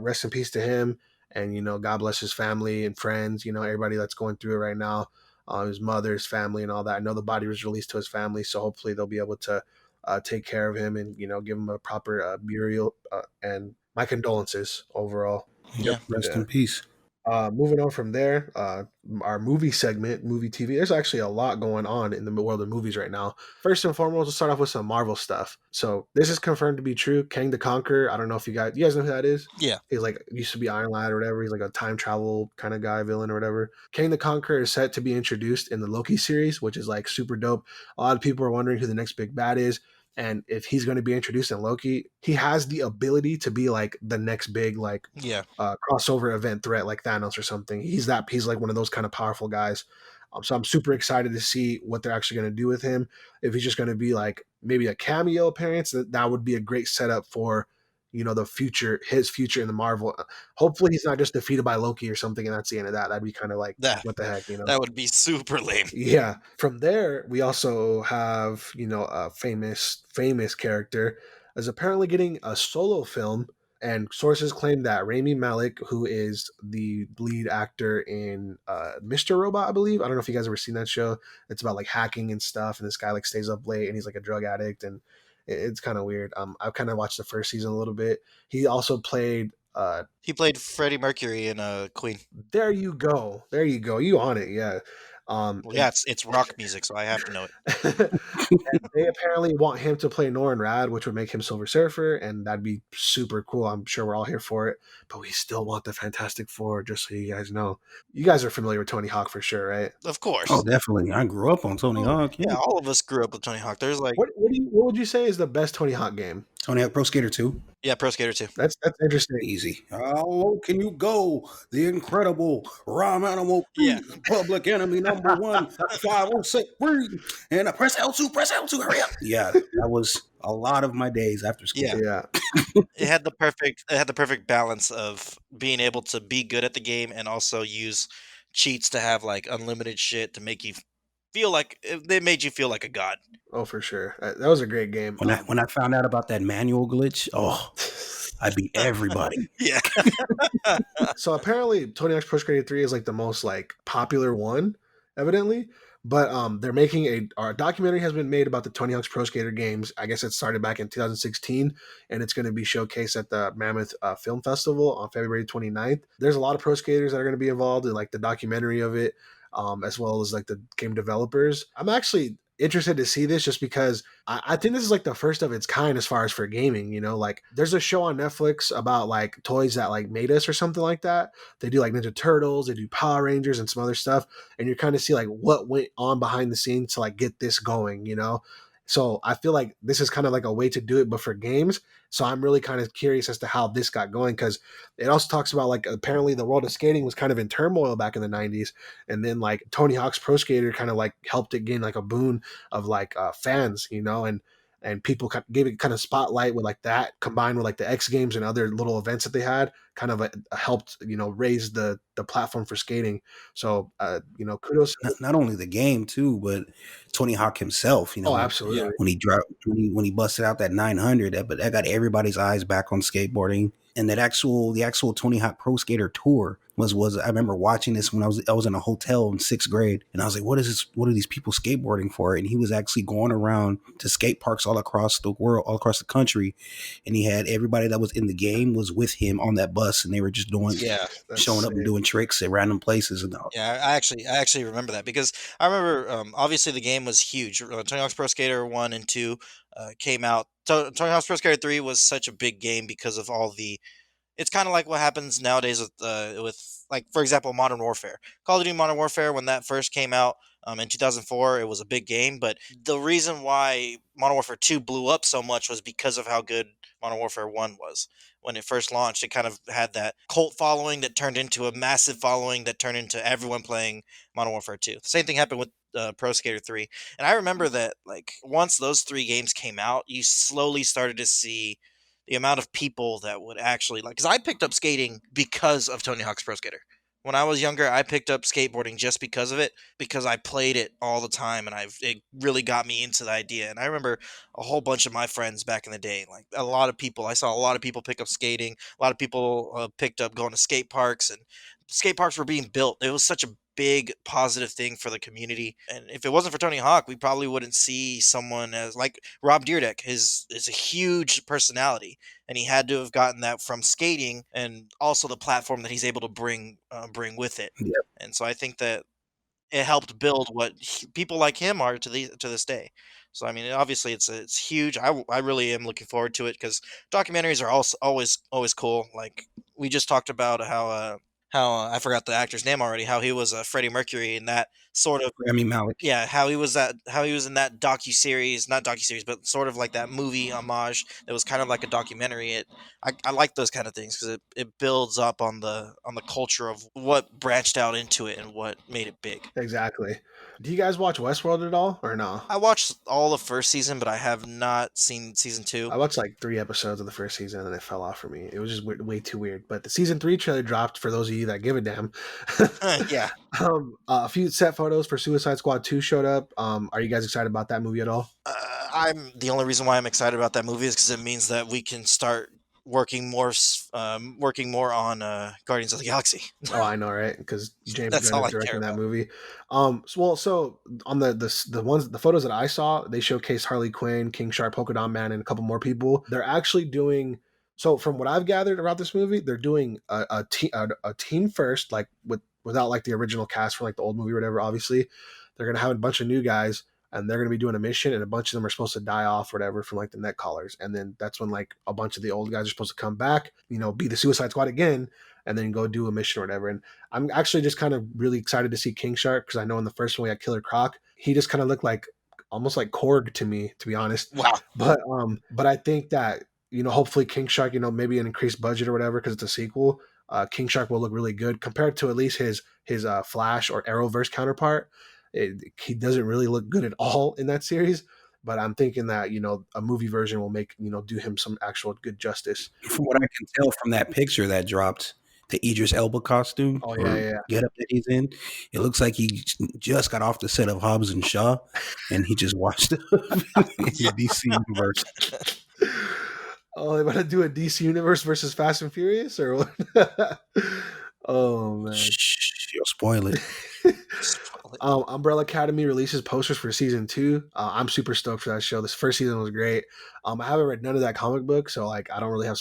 rest in peace to him, and God bless his family and friends, everybody that's going through it right now, his mother, his family, and all that. I know the body was released to his family, so hopefully they'll be able to take care of him and give him a proper burial. And my condolences overall.
Yeah.
Rest in peace.
Moving on from there, our movie segment, movie TV. There's actually a lot going on in the world of movies right now. First and foremost, we'll start off with some Marvel stuff. So this is confirmed to be true. Kang the Conqueror. I don't know if you guys know who that is.
Yeah.
He's like used to be Iron Lad or whatever. He's like a time travel kind of guy, villain or whatever. Kang the Conqueror is set to be introduced in the Loki series, which is like super dope. A lot of people are wondering who the next big bad is. And if he's going to be introduced in Loki, he has the ability to be like the next big like crossover event threat like Thanos or something. He's like one of those kind of powerful guys. So I'm super excited to see what they're actually going to do with him. If he's just going to be like maybe a cameo appearance, that would be a great setup for his future in the Marvel. Hopefully he's not just defeated by Loki or something and that's the end of that. That'd be kind of like, what the heck,
That would be super lame.
Yeah. From there, we also have, a famous character is apparently getting a solo film, and sources claim that Rami Malek, who is the lead actor in Mr. Robot, I believe. I don't know if you guys ever seen that show. It's about like hacking and stuff, and this guy like stays up late and he's like a drug addict, and it's kind of weird. I've kind of watched the first season a little bit. He also played
Freddie Mercury in Queen.
There you go. You on it, yeah.
It's rock music, so I have to know it.
And they apparently want him to play Norrin Rad, which would make him Silver Surfer, and that'd be super cool. I'm sure we're all here for it, but we still want the Fantastic Four, just so you guys know. You guys are familiar with Tony Hawk for sure, right?
Of course.
Oh, definitely. I grew up on Tony Hawk.
Yeah, all of us grew up with Tony Hawk. There's like
what would you say is the best Tony Hawk game?
Tony Hawk Pro Skater 2.
Yeah, Pro Skater 2.
That's interesting.
Easy. How low can you go? The incredible Rom Animal Public Enemy #1 506 and press L2, hurry up. Yeah, that was a lot of my days after school.
Yeah.
It had the perfect balance of being able to be good at the game and also use cheats to have like unlimited shit to make you feel like they made you feel like a god.
Oh, for sure. That was a great game.
When I found out about that manual glitch, I beat everybody.
Yeah.
So apparently Tony Hawk's Pro Skater 3 is like the most like popular one, evidently. But they're making a documentary has been made about the Tony Hawk's Pro Skater games. I guess it started back in 2016, and it's going to be showcased at the Mammoth Film Festival on February 29th. There's a lot of pro skaters that are going to be involved in like the documentary of it, as well as like the game developers. I'm actually interested to see this just because I think this is like the first of its kind as far as for gaming, like there's a show on Netflix about like toys that like made us or something like that. They do like Ninja Turtles, they do Power Rangers and some other stuff, and you kind of see like what went on behind the scenes to like get this going, So I feel like this is kind of like a way to do it, but for games. So I'm really kind of curious as to how this got going, because it also talks about like apparently the world of skating was kind of in turmoil back in the 90s. And then like Tony Hawk's Pro Skater kind of like helped it gain like a boon of like fans, and and people gave it kind of spotlight with like that combined with like the X Games and other little events that they had, kind of helped raise the platform for skating. So kudos.
Not only the game too, but Tony Hawk himself.
Oh, absolutely.
When he busted out that 900, that got everybody's eyes back on skateboarding. And the actual Tony Hawk Pro Skater Tour was I remember watching this when I was in a hotel in 6th grade, and I was like, what is this? What are these people skateboarding for? And he was actually going around to skate parks all across the world, all across the country, and he had everybody that was in the game was with him on that bus, and they were just showing up and doing tricks at random places and all.
Yeah, I actually remember that, because I remember obviously the game was huge. Tony Hawk's Pro Skater 1 and 2 came out. Tony Hawk's Pro Skater 3 was such a big game because of all the. It's kind of like what happens nowadays with like, for example, Modern Warfare. Call of Duty Modern Warfare, when that first came out in 2004, it was a big game. But the reason why Modern Warfare 2 blew up so much was because of how good Modern Warfare 1 was. When it first launched, it kind of had that cult following that turned into a massive following that turned into everyone playing Modern Warfare 2. The same thing happened with Pro Skater 3. And I remember that, like, once those 3 games came out, you slowly started to see the amount of people that would actually like, because I picked up skating because of Tony Hawk's Pro Skater. When I was younger, I picked up skateboarding just because of it, because I played it all the time, and it really got me into the idea. And I remember a whole bunch of my friends back in the day, like I saw a lot of people pick up skating. A lot of people picked up going to skate parks, and skate parks were being built. It was such a big positive thing for the community. And if it wasn't for Tony Hawk, we probably wouldn't see someone as like Rob Dyrdek. Is a huge personality, and he had to have gotten that from skating, and also the platform that he's able to bring with it.
Yep.
And so I think that it helped build what people like him are to this day. So I mean, obviously it's huge. I really am looking forward to it, because documentaries are also always cool. Like we just talked about how I forgot the actor's name already. How he was Freddie Mercury in that sort of
Rami Malek.
Yeah, how he was in that not docuseries, but sort of like that movie homage that was kind of like a documentary. I like those kind of things, because it builds up on the culture of what branched out into it and what made it big.
Exactly. Do you guys watch Westworld at all, or no?
I watched all the first season, but I have not seen season 2.
I watched like 3 episodes of the first season, and then it fell off for me. It was just way too weird. But the season 3 trailer dropped, for those of you that give a damn.
Yeah.
A few set photos for Suicide Squad 2 showed up. Are you guys excited about that movie at all?
I'm the only reason why I'm excited about that movie is because it means that we can start working more on Guardians of the Galaxy.
Oh, I know, right? Because James
That's
Gunn
all
is
I care
directing that
about.
movie. So on the photos that I saw, they showcased Harley Quinn, King Shark, Polka Dot Man, and a couple more people. They're actually doing. So from what I've gathered about this movie, they're doing a team first, like without like the original cast from like the old movie or whatever. Obviously, they're gonna have a bunch of new guys, and they're going to be doing a mission, and a bunch of them are supposed to die off or whatever from like the net callers. And then that's when like a bunch of the old guys are supposed to come back, be the Suicide Squad again, and then go do a mission or whatever. And I'm actually just kind of really excited to see King Shark, because I know in the first one we had Killer Croc. He just kind of looked like almost like Korg to me, to be honest.
Wow.
But I think that, hopefully King Shark, maybe an increased budget or whatever, because it's a sequel, King Shark will look really good compared to at least his Flash or Arrowverse counterpart. He doesn't really look good at all in that series, but I'm thinking that a movie version will make do him some actual good justice.
From what I can tell from that picture that dropped, the Idris Elba costume get up that he's in, it looks like he just got off the set of Hobbs and Shaw, and he just watched it in the DC universe.
Oh, they about to do a DC universe versus Fast and Furious, or what? Oh man,
You'll spoil it.
Umbrella Academy releases posters for season 2. I'm super stoked for that show. This first season was great. I haven't read none of that comic book, so like I don't really have.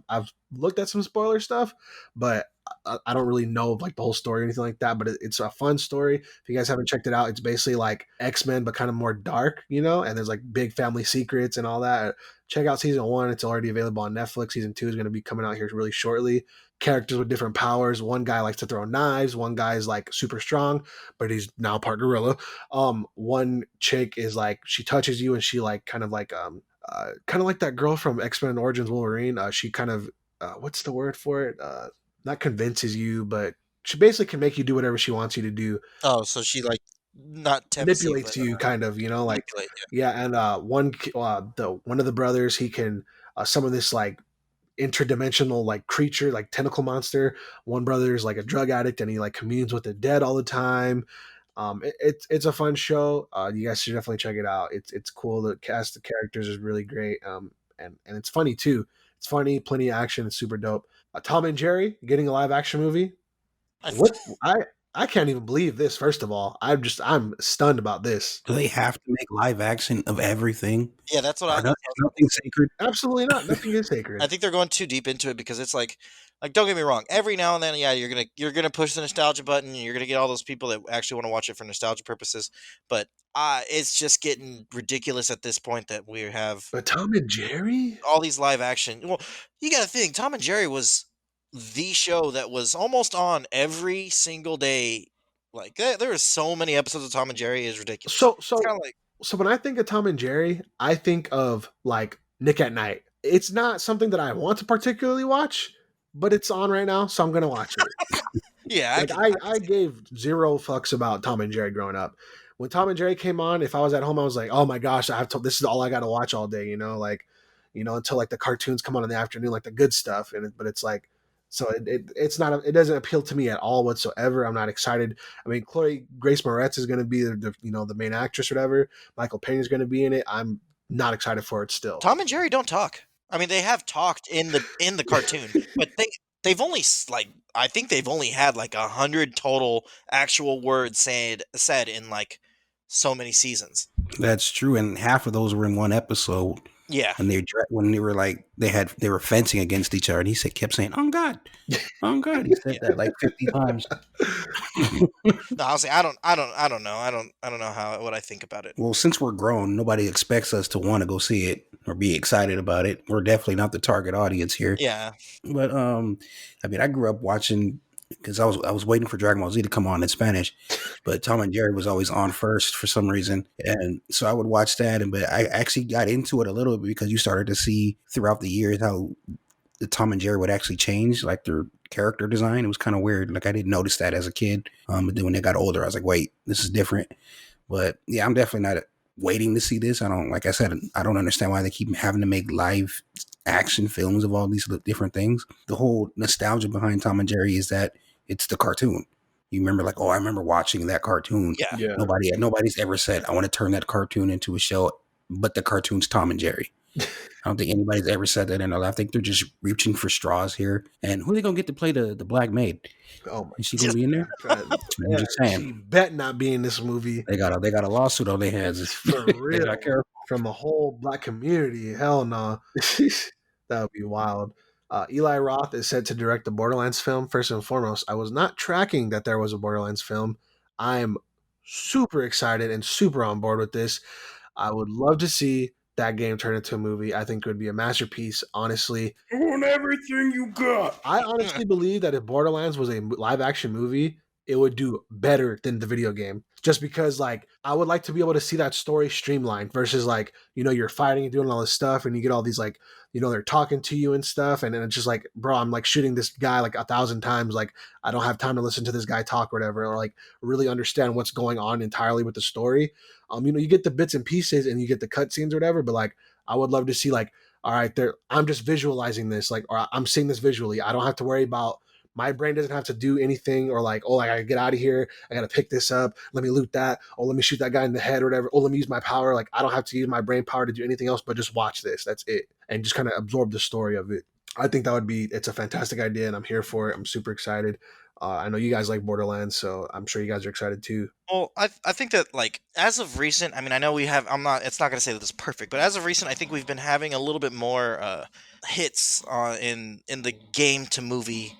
I've looked at some spoiler stuff, but I don't really know like the whole story or anything like that. But it's a fun story. If you guys haven't checked it out, it's basically like X-Men but kind of more dark, and there's like big family secrets and all that. Check out season 1. It's already available on Netflix. Season 2 is going to be coming out here really shortly. Characters with different powers. One guy likes to throw knives. One guy's like super strong, but he's now part gorilla. One chick is like, she touches you and she like kind of like that girl from X-Men Origins Wolverine. She kind of what's the word for it? Not convinces you, but she basically can make you do whatever she wants you to do.
Oh, so she like not tempts
manipulates
you,
you, kind of, like,
manipulate.
yeah. And one of the brothers, he can summon this like interdimensional like creature, like tentacle monster. One brother is like a drug addict, and he like communes with the dead all the time. It's a fun show. You guys should definitely check it out. It's cool. The cast of characters is really great. And it's funny too. It's funny, plenty of action. It's super dope. Tom and Jerry getting a live action movie. What I can't even believe this. First of all, I'm stunned about this.
Do they have to make live action of everything?
Yeah, that's what
Nothing sacred.
Absolutely not. Nothing is sacred.
I think they're going too deep into it, because it's like don't get me wrong. Every now and then, yeah, you're gonna push the nostalgia button, and you're gonna get all those people that actually want to watch it for nostalgia purposes. But it's just getting ridiculous at this point that we have.
But Tom and Jerry,
all these live action. Well, you got to think Tom and Jerry was the show that was almost on every single day. Like there was so many episodes of Tom and Jerry, is ridiculous.
So
it's kind of like,
so when I think of Tom and Jerry, I think of like Nick at Night. It's not something that I want to particularly watch, but it's on right now, so I'm gonna watch it.
Yeah,
like I gave zero fucks about Tom and Jerry growing up. When Tom and Jerry came on, if I was at home, I was like, oh my gosh, this is all I got to watch all day, until like the cartoons come on in the afternoon, like the good stuff. But it's like, so it's not, it doesn't appeal to me at all whatsoever. I'm not excited. I mean, Chloe Grace Moretz is going to be the main actress or whatever. Michael Pena is going to be in it. I'm not excited for it still.
Tom and Jerry don't talk. I mean, they have talked in the cartoon, but they've only I think they've only had like 100 total actual words said in like so many seasons.
That's true, and half of those were in one episode.
Yeah,
and when they were like they were fencing against each other, and he kept saying, "On God, on God." He said that like 50 times.
No, I'll say I don't know. I don't know what I think about it.
Well, since we're grown, nobody expects us to want to go see it or be excited about it. We're definitely not the target audience here.
Yeah,
but I mean, I grew up watching, because I was waiting for Dragon Ball Z to come on in Spanish, but Tom and Jerry was always on first for some reason, and so I would watch that. But I actually got into it a little bit because you started to see throughout the years how the Tom and Jerry would actually change, like their character design. It was kind of weird. Like I didn't notice that as a kid, but then when they got older, I was like, wait, this is different. But yeah, I'm definitely not waiting to see this. Like I said, I don't understand why they keep having to make live action films of all these different things. The whole nostalgia behind Tom and Jerry is that it's the cartoon. You remember, like, oh, I remember watching that cartoon.
Yeah.
Nobody's ever said, I want to turn that cartoon into a show, but the cartoon's Tom and Jerry. I don't think anybody's ever said that in their life. I think they're just reaching for straws here. And who are they going to get to play the black maid?
Oh my!
Is she going to be in there? I'm just saying.
She bet not be in this movie.
They got a lawsuit on their hands.
For real. From the whole black community. Hell no. That would be wild. Eli Roth is set to direct the Borderlands film. First and foremost, I was not tracking that there was a Borderlands film. I'm super excited and super on board with this. I would love to see that game turn into a movie. I think it would be a masterpiece, honestly.
I want everything you got.
I honestly believe that if Borderlands was a live action movie, it would do better than the video game. Just because, like, I would like to be able to see that story streamlined versus, like, you're fighting and doing all this stuff and you get all these, like, they're talking to you and stuff. And then it's just like, bro, I'm like shooting this guy like 1,000 times. Like, I don't have time to listen to this guy talk or whatever, or like really understand what's going on entirely with the story. You get the bits and pieces and you get the cutscenes or whatever, but like, I would love to see, like, all right, I'm just visualizing this, like, or I'm seeing this visually. I don't have to worry about, my brain doesn't have to do anything, or like, oh, I gotta get out of here. I gotta pick this up. Let me loot that. Oh, let me shoot that guy in the head or whatever. Oh, let me use my power. Like, I don't have to use my brain power to do anything else, but just watch this. That's it. And just kind of absorb the story of it. I think it's a fantastic idea and I'm here for it. I'm super excited. I know you guys like Borderlands, so I'm sure you guys are excited too.
Well, I think that, like, as of recent, I mean, I know it's not going to say that it's perfect, but as of recent, I think we've been having a little bit more hits in the game to movie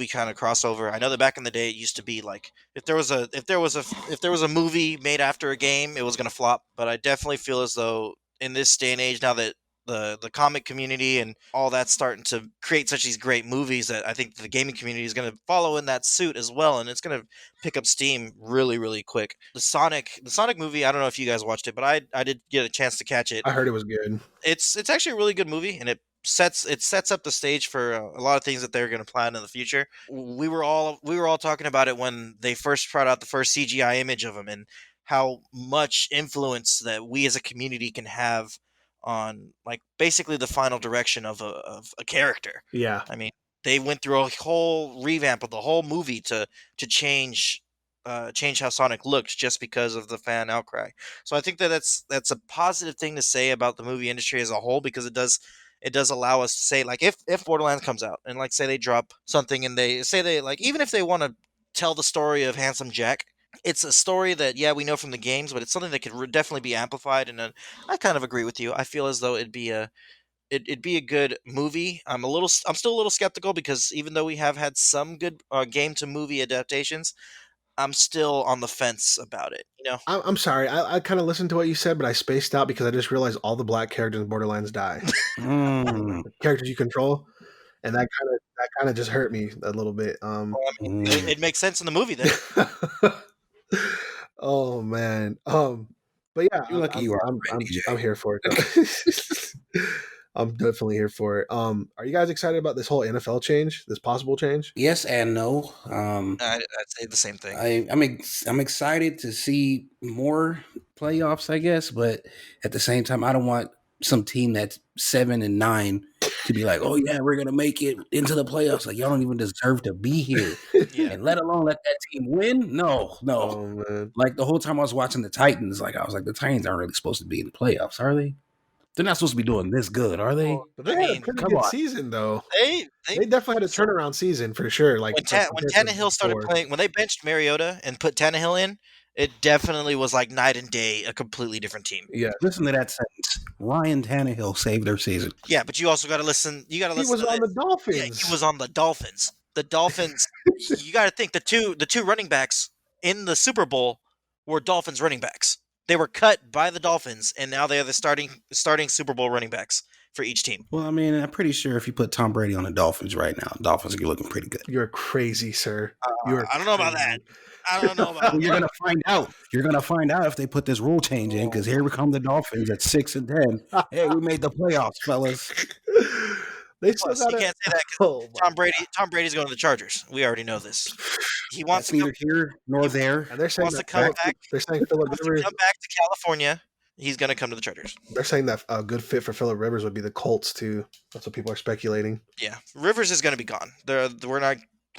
kind of crossover. I know that back in the day, it used to be like if there was a movie made after a game, it was going to flop. But I definitely feel as though in this day and age, now that the comic community and all that's starting to create such these great movies, that I think the gaming community is going to follow in that suit as well, and it's going to pick up steam really, really quick. The Sonic movie, I don't know if you guys watched it, but I did get a chance to catch it.
I heard it was good.
It's actually a really good movie, and it sets up the stage for a lot of things that they're going to plan in the future. We were all talking about it when they first brought out the first CGI image of him, and how much influence that we as a community can have on, like, basically the final direction of a character.
Yeah.
I mean, they went through a whole revamp of the whole movie to change how Sonic looked just because of the fan outcry. So I think that's a positive thing to say about the movie industry as a whole, because it does allow us to say, like, if Borderlands comes out and, like, say they drop something and they say they, like, even if they want to tell the story of Handsome Jack, it's a story that, yeah, we know from the games, but it's something that could definitely be amplified. And I kind of agree with you. I feel as though it'd be a good movie. I'm still a little skeptical, because even though we have had some good game to movie adaptations, I'm still on the fence about it.
I'm sorry. I kind of listened to what you said, but I spaced out because I just realized all the black characters in Borderlands die. Characters you control, and that kind of just hurt me a little bit.
Well, I mean, it makes sense in the movie then.
Oh man. But yeah,
You're lucky you are.
I'm here for it. I'm definitely here for it. Are you guys excited about this whole NFL change? This possible change?
Yes and no.
I'd say the same thing.
I'm excited to see more playoffs, I guess, but at the same time, I don't want some team that's 7-9 to be like, oh yeah, we're gonna make it into the playoffs. Like, y'all don't even deserve to be here, and let alone let that team win. No.
Oh, man.
Like, the whole time I was watching the Titans, like, I was like, the Titans aren't really supposed to be in the playoffs, are they? They're not supposed to be doing this good, are they?
But they had a pretty good season, though.
They
definitely had a turnaround season for sure. Like,
when Tannehill started playing, when they benched Mariota and put Tannehill in, it definitely was like night and day, a completely different team.
Yeah,
listen to that sentence. Ryan Tannehill saved their season.
Yeah, but you also got to listen. You got to listen.
He was on the Dolphins.
Yeah, he was on the Dolphins. The Dolphins. You got to think the two running backs in the Super Bowl were Dolphins running backs. They were cut by the Dolphins, and now they are the starting Super Bowl running backs for each team.
Well, I mean, I'm pretty sure if you put Tom Brady on the Dolphins right now, Dolphins are looking pretty good.
You're crazy, sir.
I don't know about that. I don't know about
You're going to find out. You're going to find out if they put this rule change in, because here we come the Dolphins at 6-10. Hey, we made the playoffs, fellas.
They still
you can't say that, because Tom Brady's going to the Chargers. We already know this. He wants
to neither here nor there.
And they're saying
wants to come back.
They're saying Phillip Rivers
come back to California. He's going to come to the Chargers.
They're saying that a good fit for Phillip Rivers would be the Colts too. That's what people are speculating.
Yeah, Rivers is going to be gone. We're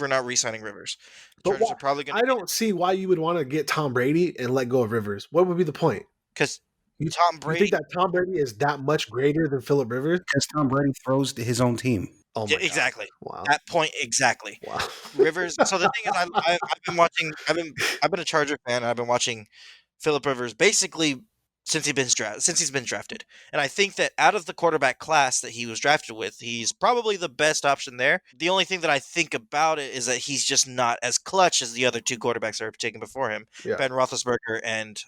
not re-signing Rivers. The Chargers are probably going.
I don't see why you would want to get Tom Brady and let go of Rivers. What would be the point?
Because
Tom Brady. You think that Tom Brady is that much greater than Phillip Rivers?
Because Tom Brady throws to his own team.
Oh my
exactly.
God. Wow.
That point exactly.
Wow.
Rivers. So the thing is, I've been watching. I've been a Charger fan, and I've been watching Phillip Rivers basically since he's been drafted. And I think that out of the quarterback class that he was drafted with, he's probably the best option there. The only thing that I think about it is that he's just not as clutch as the other two quarterbacks that are taken before him, Ben Roethlisberger and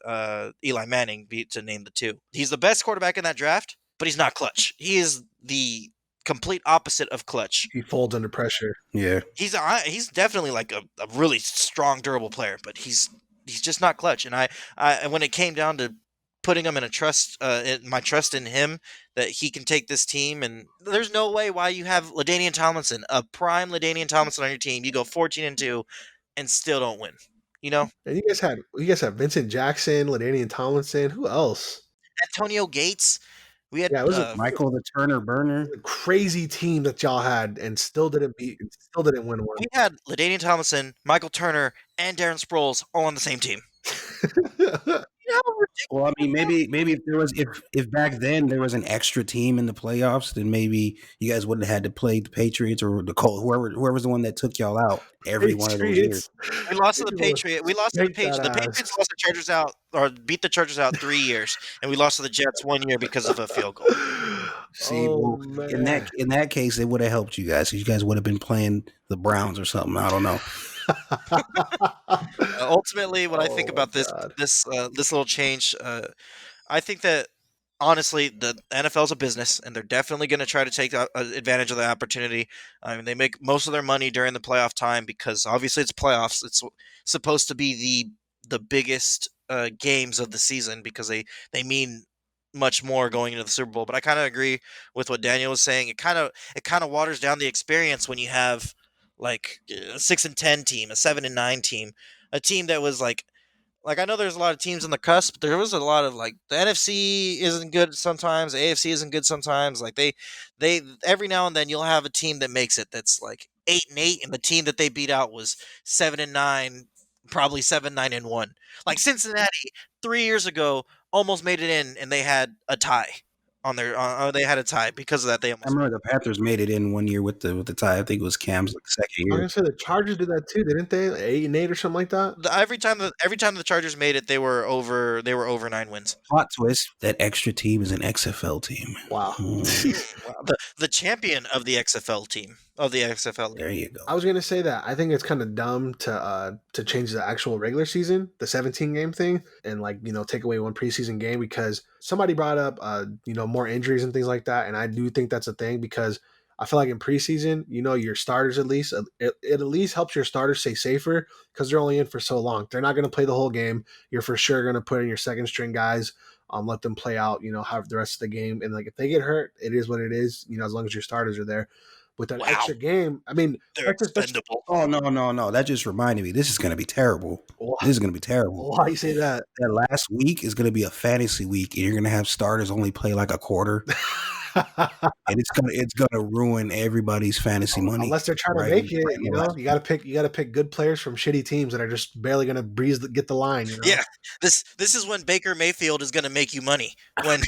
Eli Manning, to name the two. He's the best quarterback in that draft, but he's not clutch. He is the complete opposite of clutch.
He folds under pressure.
Yeah.
He's definitely like a really strong, durable player, but he's just not clutch. And I when it came down to putting him in my trust in him that he can take this team, and there's no way why you have LaDainian Tomlinson, a prime LaDainian Tomlinson on your team, you go 14-2 and still don't win. And
you guys had Vincent Jackson, LaDainian Tomlinson. Who else?
Antonio Gates. We had
Michael the Turner Burner.
A crazy team that y'all had and still didn't win one.
We had LaDainian Tomlinson, Michael Turner, and Darren Sproles all on the same team.
Well, I mean, maybe if back then there was an extra team in the playoffs, then maybe you guys wouldn't have had to play the Patriots or the Colts, whoever's the one that took y'all out every one of those years.
We lost to the Patriots. The Patriots lost the Chargers out, or beat the Chargers out 3 years, and we lost to the Jets 1 year because of a field goal.
See, in that case, it would have helped you guys. You guys would have been playing the Browns or something. I don't know.
Ultimately, when I think about this little change, I think that honestly, the NFL is a business, and they're definitely going to try to take advantage of the opportunity. I mean, they make most of their money during the playoff time because obviously it's playoffs. It's supposed to be the biggest games of the season because they mean much more going into the Super Bowl. But I kind of agree with what Daniel was saying. It kind of waters down the experience when you have like a 6-10 team, a 7-9 team, a team that was like I know there's a lot of teams on the cusp. There was a lot of like the NFC isn't good sometimes, the AFC isn't good sometimes. Like they every now and then you'll have a team that makes it that's like 8-8, and the team that they beat out was 7-9, probably 7-9-1. Like Cincinnati 3 years ago almost made it in, and they had a tie on their. They had a tie because of that. They
I
almost.
remember the Panthers made it in one year with the tie. I think it was Cam's like second
I was
year.
gonna say the Chargers did that too, didn't they? 8-8 or something like that.
Every time the Chargers made it, they were over 9 wins.
Plot twist: that extra team is an XFL team.
Wow.
Wow. The champion of the XFL team of the XFL.
There you go.
I was gonna say that I think it's kind of dumb to change the actual regular season, the 17 game thing, and like take away one preseason game because somebody brought up more injuries and things like that, and I do think that's a thing because I feel like in preseason, your starters at least it at least helps your starters stay safer because they're only in for so long. They're not going to play the whole game. You're for sure going to put in your second string guys. Let them play out, have the rest of the game, and like if they get hurt, it is what it is. As long as your starters are there. With that extra game, I mean,
they're expendable.
Oh no! That just reminded me. This is going to be terrible. This is going to be terrible.
Why you say that?
That last week is going to be a fantasy week, and you're going to have starters only play like a quarter, and it's gonna ruin everybody's fantasy money.
Unless they're trying to make it, you got to pick good players from shitty teams that are just barely going to get the line.
Yeah, this is when Baker Mayfield is going to make you money when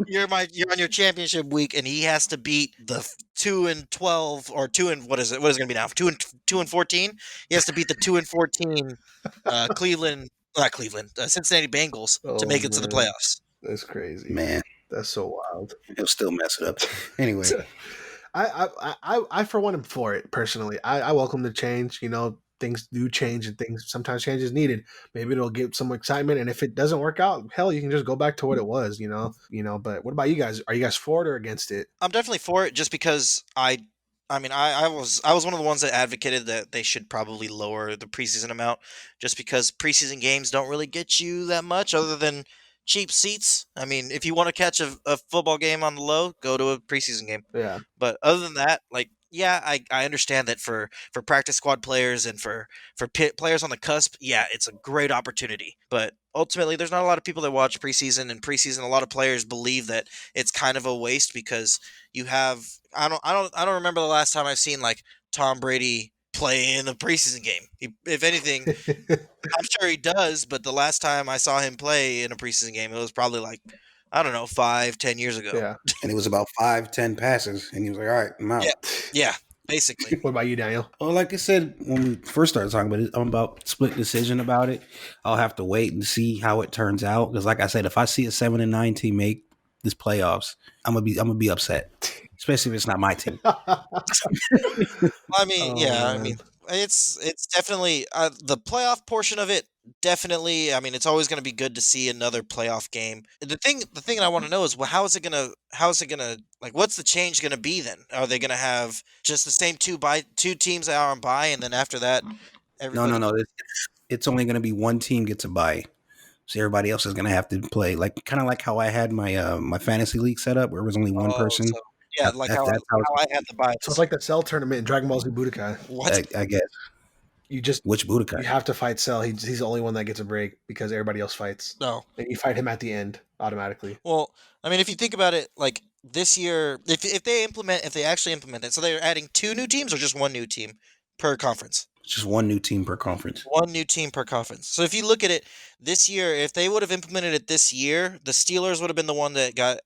you're on your championship week and he has to beat the 2-12 or 2 and what is it? What is it going to be now? 2-14. He has to beat the 2-14 Cincinnati Bengals to make it to the playoffs.
That's crazy,
man.
That's so wild.
He'll still mess it up. Anyway,
I for one am for it personally. I welcome the change. Things do change and sometimes change is needed. Maybe it'll give some excitement, and if it doesn't work out, hell, you can just go back to what it was. But what about you guys? Are you guys for it or against it?
I'm definitely for it, just because I was one of the ones that advocated that they should probably lower the preseason amount, just because preseason games don't really get you that much other than cheap seats. I mean, if you want to catch a football game on the low, go to a preseason game.
Yeah.
But other than that, like, yeah, I understand that for practice squad players and for players on the cusp, yeah, it's a great opportunity. But ultimately, there's not a lot of people that watch preseason, and preseason, a lot of players believe that it's kind of a waste because you have I don't remember the last time I've seen like Tom Brady play in a preseason game. If anything, I'm sure he does, but the last time I saw him play in a preseason game, it was probably like, I don't know, 5-10 years ago.
Yeah.
And it was about 5-10 passes, and he was like, all right, I'm out.
Yeah, basically.
What about you, Daniel?
Well, like I said, when we first started talking about it, I'm about split decision about it. I'll have to wait and see how it turns out. Because like I said, if I see a 7-9 team make this playoffs, I'm gonna be upset. Especially if it's not my team.
I mean, it's definitely the playoff portion of it. Definitely, I mean, it's always going to be good to see another playoff game. The thing I want to know is, well, how is it gonna like? What's the change going to be then? Are they going to have just the same two teams that are on bye, and then after that, everybody...
No. It's only going to be one team gets a bye. So everybody else is going to have to play, like kind of like how I had my my fantasy league set up, where it was only one person.
So, yeah, like how I had the bye.
So it's like the Cell tournament in Dragon Ball Z Budokai.
What?
I guess.
Which
Budokai?
You have to fight Cell. He's the only one that gets a break because everybody else fights.
No.
And you fight him at the end automatically.
Well, I mean, if you think about it, like this year, if they actually implement it, so they're adding 2 new teams or just 1 new team per conference?
Just 1 new team per conference.
1 new team per conference. So if you look at it this year, if they would have implemented it this year, the Steelers would have been the one that got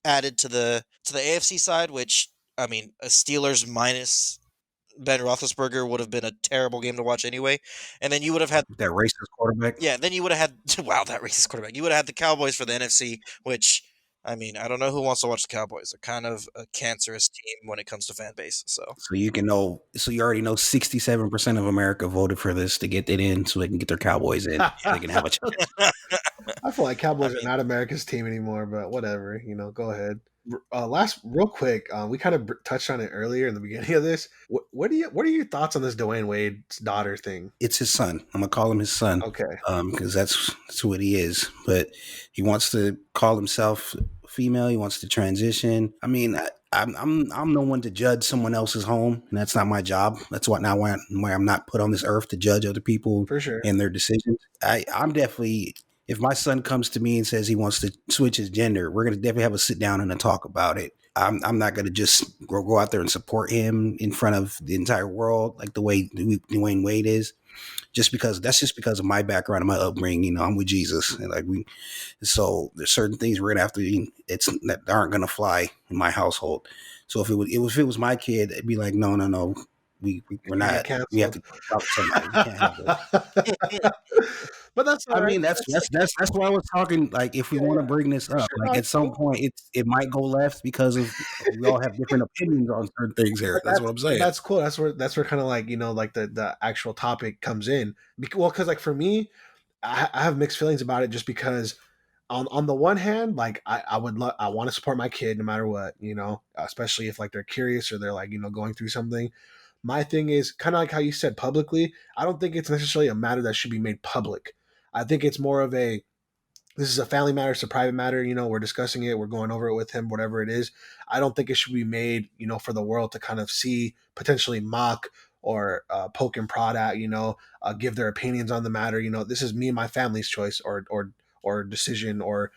added to the AFC side, which, I mean, a Steelers minus Ben Roethlisberger would have been a terrible game to watch anyway. And then you would have had
that racist quarterback.
Yeah, then you would have had that racist quarterback. You would have had the Cowboys for the NFC, which, I mean, I don't know who wants to watch the Cowboys. They're kind of a cancerous team when it comes to fan base. So
you already know 67% of America voted for this to get it in, so they can get their Cowboys in, so they can have a chance.
I feel like Cowboys are not America's team anymore, but whatever. Go ahead. Real quick, we kind of touched on it earlier in the beginning of this. What are your thoughts on this Dwayne Wade's daughter thing?
It's his son. I'm gonna call him his son.
Okay.
Because that's what he is. But he wants to call himself female. He wants to transition. I mean, I'm no one to judge someone else's home, and that's not my job. That's why I'm not put on this earth to judge other people
For sure.
and their decisions. I'm definitely, if my son comes to me and says he wants to switch his gender, we're gonna definitely have a sit down and a talk about it. I'm not gonna just go out there and support him in front of the entire world like the way Dwayne Wade is. Just because of my background and my upbringing, I'm with Jesus, and so there's certain things we're gonna have to. It's that aren't gonna fly in my household. So if it was my kid, it'd be like, no, we're not. We have to talk to somebody. We can't have this.
But that's all
I
right.
mean, that's why I was talking. Like, if we want to bring this up,
sure.
like at some point, it might go left because of we all have different opinions on certain things here. That's what I'm saying.
That's cool. That's where kind of like like the actual topic comes in. Because like for me, I have mixed feelings about it just because on the one hand, like I want to support my kid no matter what, especially if like they're curious or they're like going through something. My thing is kind of like how you said publicly. I don't think it's necessarily a matter that should be made public. I think it's more of this is a family matter, it's a private matter, we're discussing it, we're going over it with him, whatever it is. I don't think it should be made, for the world to kind of see, potentially mock or poke and prod at, give their opinions on the matter. This is me and my family's choice or decision or,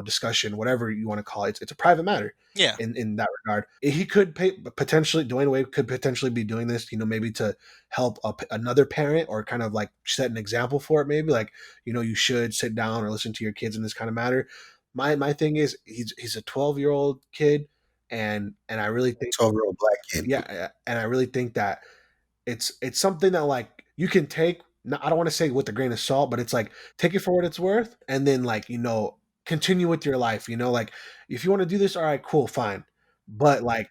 discussion, whatever you want to call it. It's a private matter.
Yeah.
In that regard, he could potentially, Dwayne Wade could potentially be doing this, maybe to help another parent or kind of like set an example for it. Maybe like, you should sit down or listen to your kids in this kind of matter. My thing is he's a 12-year-old kid. And I really think
12-year-old black kid.
Yeah. And I really think that it's something that like you can take, I don't want to say with a grain of salt, but it's like, take it for what it's worth. And then like, continue with your life, like if you want to do this, all right, cool, fine. But like,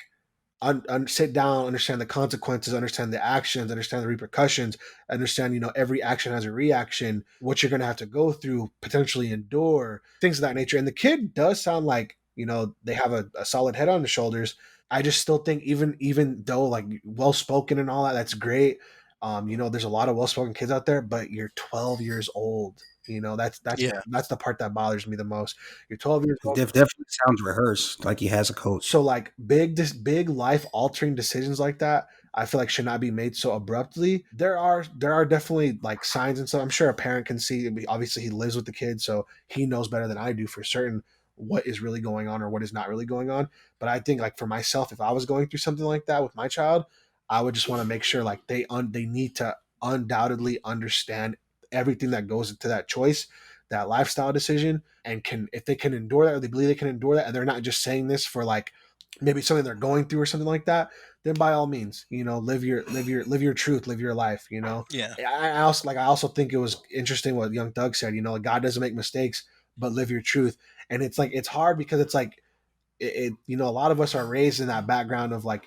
sit down, understand the consequences, understand the actions, understand the repercussions, understand, every action has a reaction, what you're going to have to go through, potentially endure, things of that nature. And the kid does sound like, they have a solid head on the shoulders. I just still think even though like well-spoken and all that, that's great. There's a lot of well-spoken kids out there, but you're 12 years old. That's the part that bothers me the most. You're 12 years old.
Definitely sounds rehearsed, like he has a coach.
So like big life altering decisions like that, I feel like should not be made so abruptly. There are definitely like signs and stuff. I'm sure a parent can see. Obviously, he lives with the kid, so he knows better than I do for certain what is really going on or what is not really going on. But I think like for myself, if I was going through something like that with my child, I would just want to make sure like they need to undoubtedly understand everything that goes into that choice, that lifestyle decision, and if they can endure that or they believe they can endure that, and they're not just saying this for like maybe something they're going through or something like that, then by all means, live your truth, live your life.
Yeah.
I also think it was interesting what Young Thug said. Like God doesn't make mistakes, but live your truth. And it's like it's hard because it's like a lot of us are raised in that background of like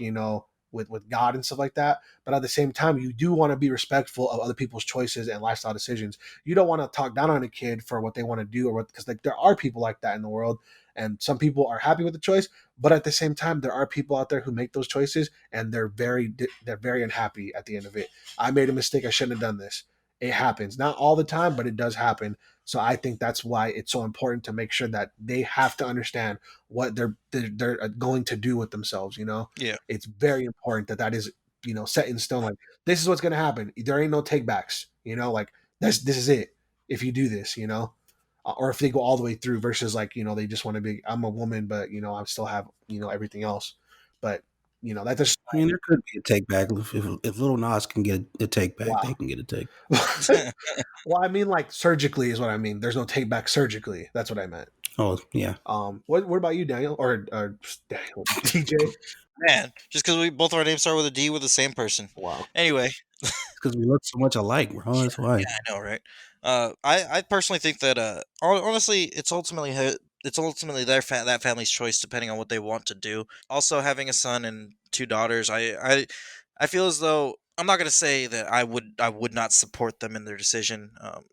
with God and stuff like that. But at the same time, you do want to be respectful of other people's choices and lifestyle decisions. You don't want to talk down on a kid for what they want to do because like there are people like that in the world, and some people are happy with the choice. But at the same time, there are people out there who make those choices and they're very unhappy at the end of it. I made a mistake. I shouldn't have done this. It happens, not all the time, but it does happen. So I think that's why it's so important to make sure that they have to understand what they're going to do with themselves.
Yeah.
It's very important that is set in stone. Like this is what's going to happen. There ain't no takebacks. Like this is it. If you do this, or if they go all the way through versus like they just want to be. I'm a woman, but I still have everything else. But that just.
I mean, there could be a take back if Lil Nas can get a take back. Wow. They can get a take.
Well, I mean, like surgically is what I mean. There's no take back surgically. That's what I meant.
Oh yeah.
What about you, Daniel or Daniel DJ?
Man, just because we both our names start with a D with the same person.
Wow.
Anyway,
because we look so much alike, bro. That's why.
Yeah, I know, right? I personally think that honestly, it's ultimately that family's choice, depending on what they want to do. Also, having a son and 2 daughters, I feel as though I'm not gonna say that I would not support them in their decision.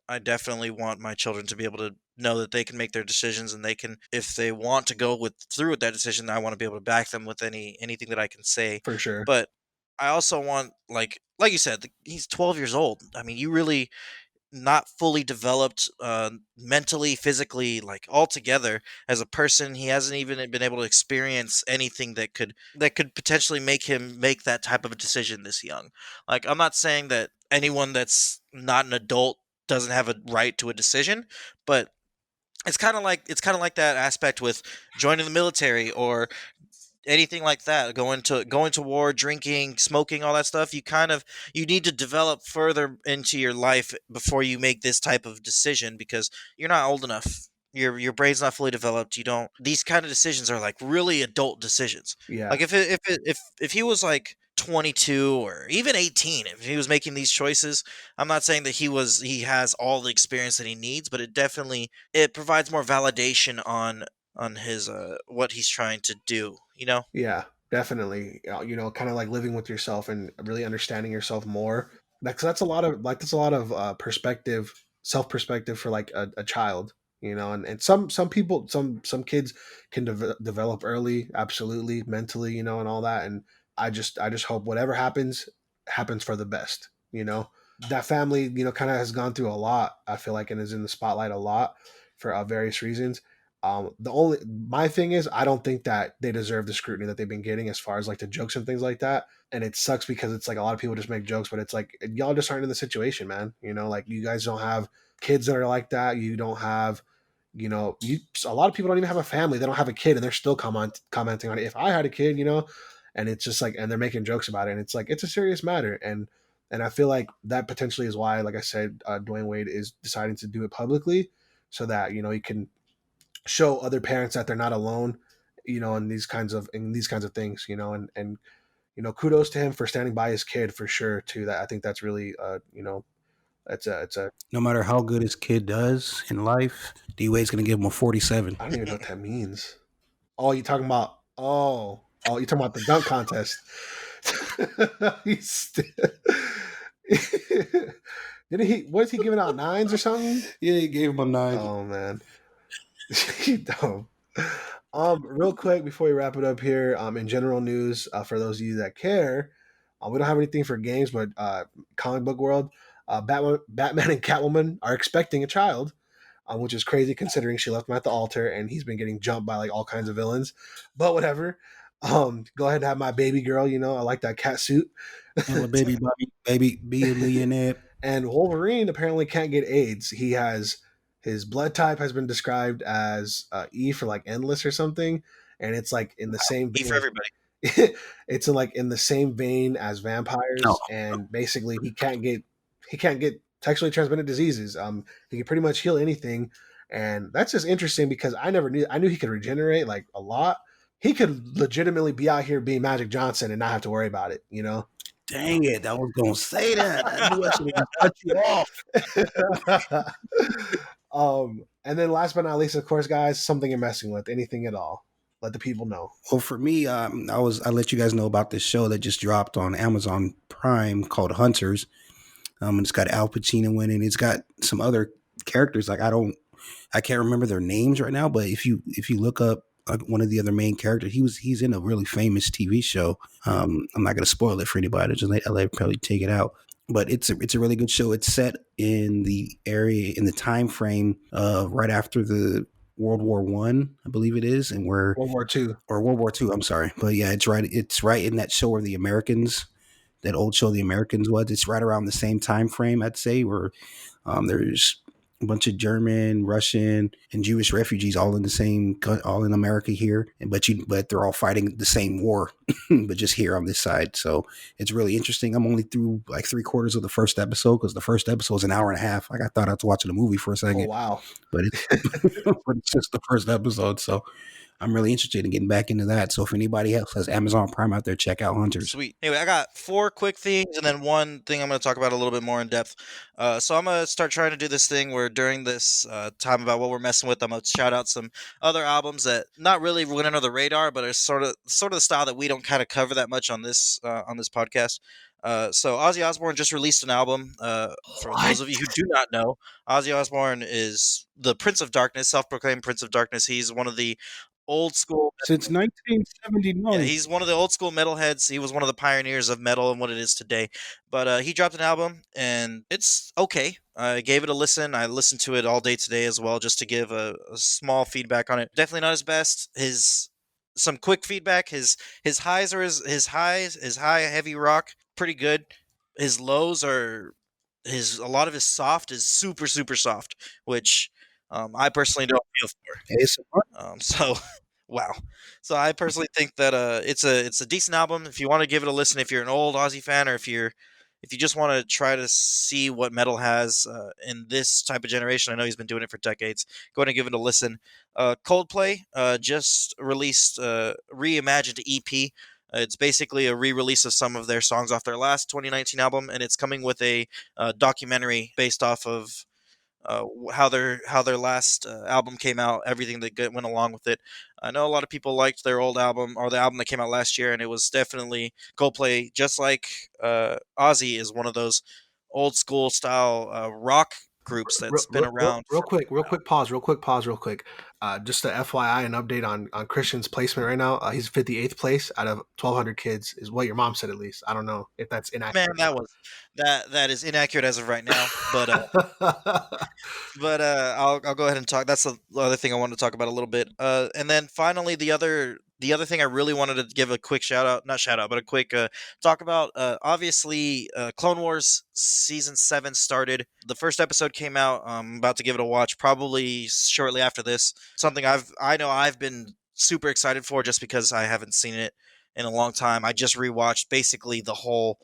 I definitely want my children to be able to know that they can make their decisions, and they can, if they want to go through with that decision, I want to be able to back them with anything that I can say.
For sure.
But I also want, like you said, he's 12 years old. I mean, you really, not fully developed mentally, physically, like altogether as a person. He hasn't even been able to experience anything that could potentially make him make that type of a decision this young. Like, I'm not saying that anyone that's not an adult doesn't have a right to a decision, but it's kind of like that aspect with joining the military or anything like that, going to war, drinking, smoking, all that stuff. You need to develop further into your life before you make this type of decision, because you're not old enough. Your brain's not fully developed. You don't These kind of decisions are like really adult decisions.
Yeah.
Like if he was like 22 or even 18, if he was making these choices, I'm not saying that he has all the experience that he needs, but it provides more validation on his what he's trying to do, you know?
Yeah, definitely. Kind of like living with yourself and really understanding yourself more. That's a lot of perspective, self perspective for like a child. And some people, some kids can develop early, absolutely, mentally, and all that. And I just hope whatever happens for the best. That family, kind of has gone through a lot. I feel like, and is in the spotlight a lot for various reasons. The only My thing is, I don't think that they deserve the scrutiny that they've been getting as far as like the jokes and things like that. And it sucks because it's like a lot of people just make jokes, but it's like y'all just aren't in the situation, man. Like you guys don't have kids that are like that. You don't have, a lot of people don't even have a family. They don't have a kid, and they're still commenting on it. If I had a kid, and it's just like, and they're making jokes about it, and it's like it's a serious matter, and I feel like that potentially is why, like I said, Dwayne Wade is deciding to do it publicly, so that he can show other parents that they're not alone, in these kinds of things, and kudos to him for standing by his kid for sure too. That I think that's really it's a
No matter how good his kid does in life, D-Wade's gonna give him a 47.
I don't even know what that means. Oh, you talking about you talking about the dunk contest. Didn't he? Was he giving out 9s or something?
Yeah, he gave him a 9.
Oh man. Dumb. Real quick before we wrap it up here, in general news, for those of you that care, we don't have anything for games, but comic book world, Batman and Catwoman are expecting a child, which is crazy considering she left him at the altar and he's been getting jumped by like all kinds of villains. But whatever. Go ahead and have my baby girl. I like that cat suit.
Baby Bobby, baby, be a millionaire.
And Wolverine apparently can't get AIDS. His blood type has been described as E for like endless or something, and it's like in the same vein.
E for everybody.
It's in the same vein as vampires, and basically he can't get sexually transmitted diseases. He can pretty much heal anything, and that's just interesting because I knew he could regenerate like a lot. He could legitimately be out here being Magic Johnson and not have to worry about it.
Dang it! I was gonna say that. I knew I should have cut you off.
And then last but not least, of course, guys, something you're messing with, anything at all. Let the people know.
Well, for me, I let you guys know about this show that just dropped on Amazon Prime called Hunters. And it's got Al Pacino in it. It's got some other characters like I can't remember their names right now, but if you look up one of the other main characters, he's in a really famous TV show. I'm not going to spoil it for anybody. I'll let probably take it out. But it's a really good show. It's set in the area, in the time frame right after the World War I believe it is, and where
World War II.
I'm sorry, but yeah, it's right in that show where the Americans, that old show, The Americans was. It's right around the same time frame, I'd say, where there's a bunch of German, Russian, and Jewish refugees all in America here, but they're all fighting the same war, but just here on this side. So it's really interesting. I'm only through like 3/4 of the first episode because the first episode is an hour and a half. I thought I was watching a movie for a second.
Oh wow!
But it's just the first episode, so I'm really interested in getting back into that. So if anybody else has Amazon Prime out there, check out Hunters.
Sweet. Anyway, I got 4 quick things and then one thing I'm going to talk about a little bit more in depth. So I'm going to start trying to do this thing where during this time about what we're messing with, I'm going to shout out some other albums that not really went under the radar, but are sort of the style that we don't kind of cover that much on this podcast. So Ozzy Osbourne just released an album. For those of you who do not know, Ozzy Osbourne is the Prince of Darkness, self-proclaimed Prince of Darkness. He's one of the old school.
Since
Yeah,
1979.
he's one of the old school metalheads. He was one of the pioneers of metal and what it is today. But he dropped an album, and it's okay. I gave it a listen. I listened to it all day today as well, just to give a small feedback on it. Definitely not his best. Some quick feedback. His highs are his high heavy rock, pretty good. His lows are a lot of his soft is super super soft, which I personally don't feel for.
ASMR.
So wow. So I personally think that it's a decent album. If you want to give it a listen, if you're an old Aussie fan, or if you just want to try to see what metal has in this type of generation, I know he's been doing it for decades. Go ahead and give it a listen. Coldplay just released reimagined EP. It's basically a re-release of some of their songs off their last 2019 album, and it's coming with a documentary based off of how their last album came out, everything that went along with it. I know a lot of people liked their old album, or the album that came out last year, and it was definitely Coldplay. Just like Ozzy is one of those old school style rock groups that's been around.
Real quick pause. Just a FYI, an update on Christian's placement right now. He's 58th place out of 1,200 kids, is what your mom said at least. I don't know if that's inaccurate.
Man, that is inaccurate as of right now. But I'll go ahead and talk. That's the other thing I wanted to talk about a little bit. And then finally, the other thing I really wanted to give a quick not shout out, but a quick talk about. Obviously, Clone Wars season 7 started. The first episode came out. I'm about to give it a watch, probably shortly after this. Something I know I've been super excited for, just because I haven't seen it in a long time. I just rewatched basically the whole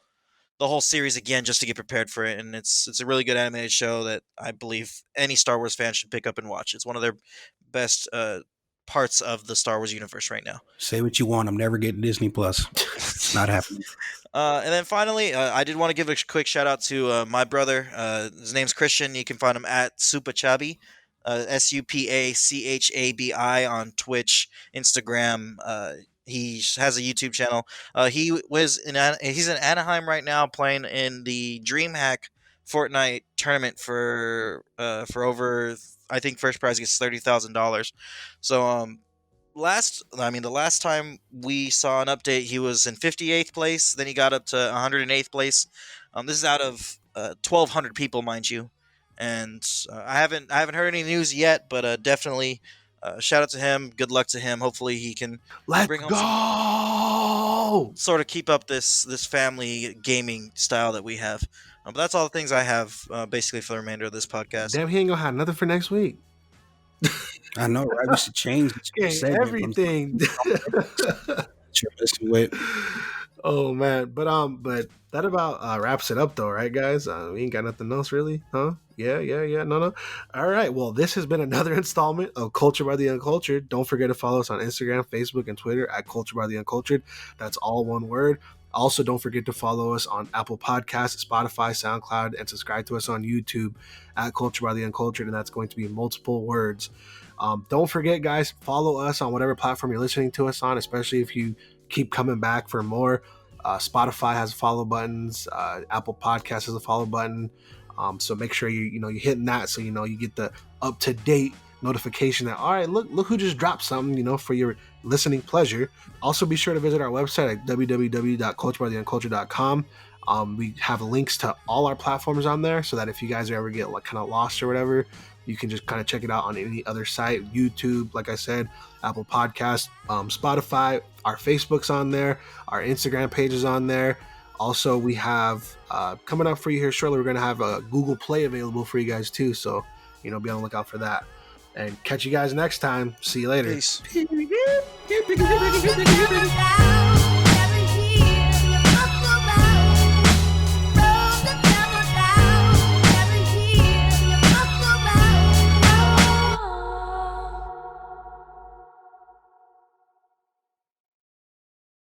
series again just to get prepared for it, and it's a really good animated show that I believe any Star Wars fan should pick up and watch. It's one of their best parts of the Star Wars universe right now.
Say what you want, I'm never getting Disney Plus. It's not happening.
And then finally, I did want to give a quick shout out to my brother. His name's Christian. You can find him at Supachabi, SUPACHABI on Twitch, Instagram. He has a YouTube channel. He's in Anaheim right now, playing in the DreamHack Fortnite tournament for over, I think first prize gets $30,000. So the last time we saw an update, he was in 58th place. Then he got up to 108th place. This is out of 1,200 people, mind you. And I haven't heard any news yet, but definitely. Shout out to him. Good luck to him. Hopefully he can bring home sort of keep up this family gaming style that we have. But that's all the things I have basically for the remainder of this podcast.
Damn, he ain't gonna have nothing for next week.
I know, right? We should change
everything. Oh man, but that about wraps it up though, right, guys? We ain't got nothing else really, huh? Yeah. No. All right. Well, this has been another installment of Culture by the Uncultured. Don't forget to follow us on Instagram, Facebook, and Twitter at Culture by the Uncultured. That's all one word. Also, don't forget to follow us on Apple Podcasts, Spotify, SoundCloud, and subscribe to us on YouTube at Culture by the Uncultured, and that's going to be multiple words. Don't forget, guys, follow us on whatever platform you're listening to us on, especially if you keep coming back for more. Spotify has follow buttons. Apple Podcasts has a follow button. So make sure you're hitting that, so you get the up-to-date notification that, all right, look who just dropped something, for your listening pleasure. Also, be sure to visit our website at www.culturebytheuncultured.com. We have links to all our platforms on there, so that if you guys ever get kind of lost or whatever, you can just kind of check it out on any other site. YouTube, like I said, Apple Podcasts, Spotify, our Facebook's on there, our Instagram page is on there. Also, we have coming up for you here shortly, we're going to have a Google Play available for you guys too, so be on the lookout for that. And catch you guys next time. See you later.
Peace.
Peace.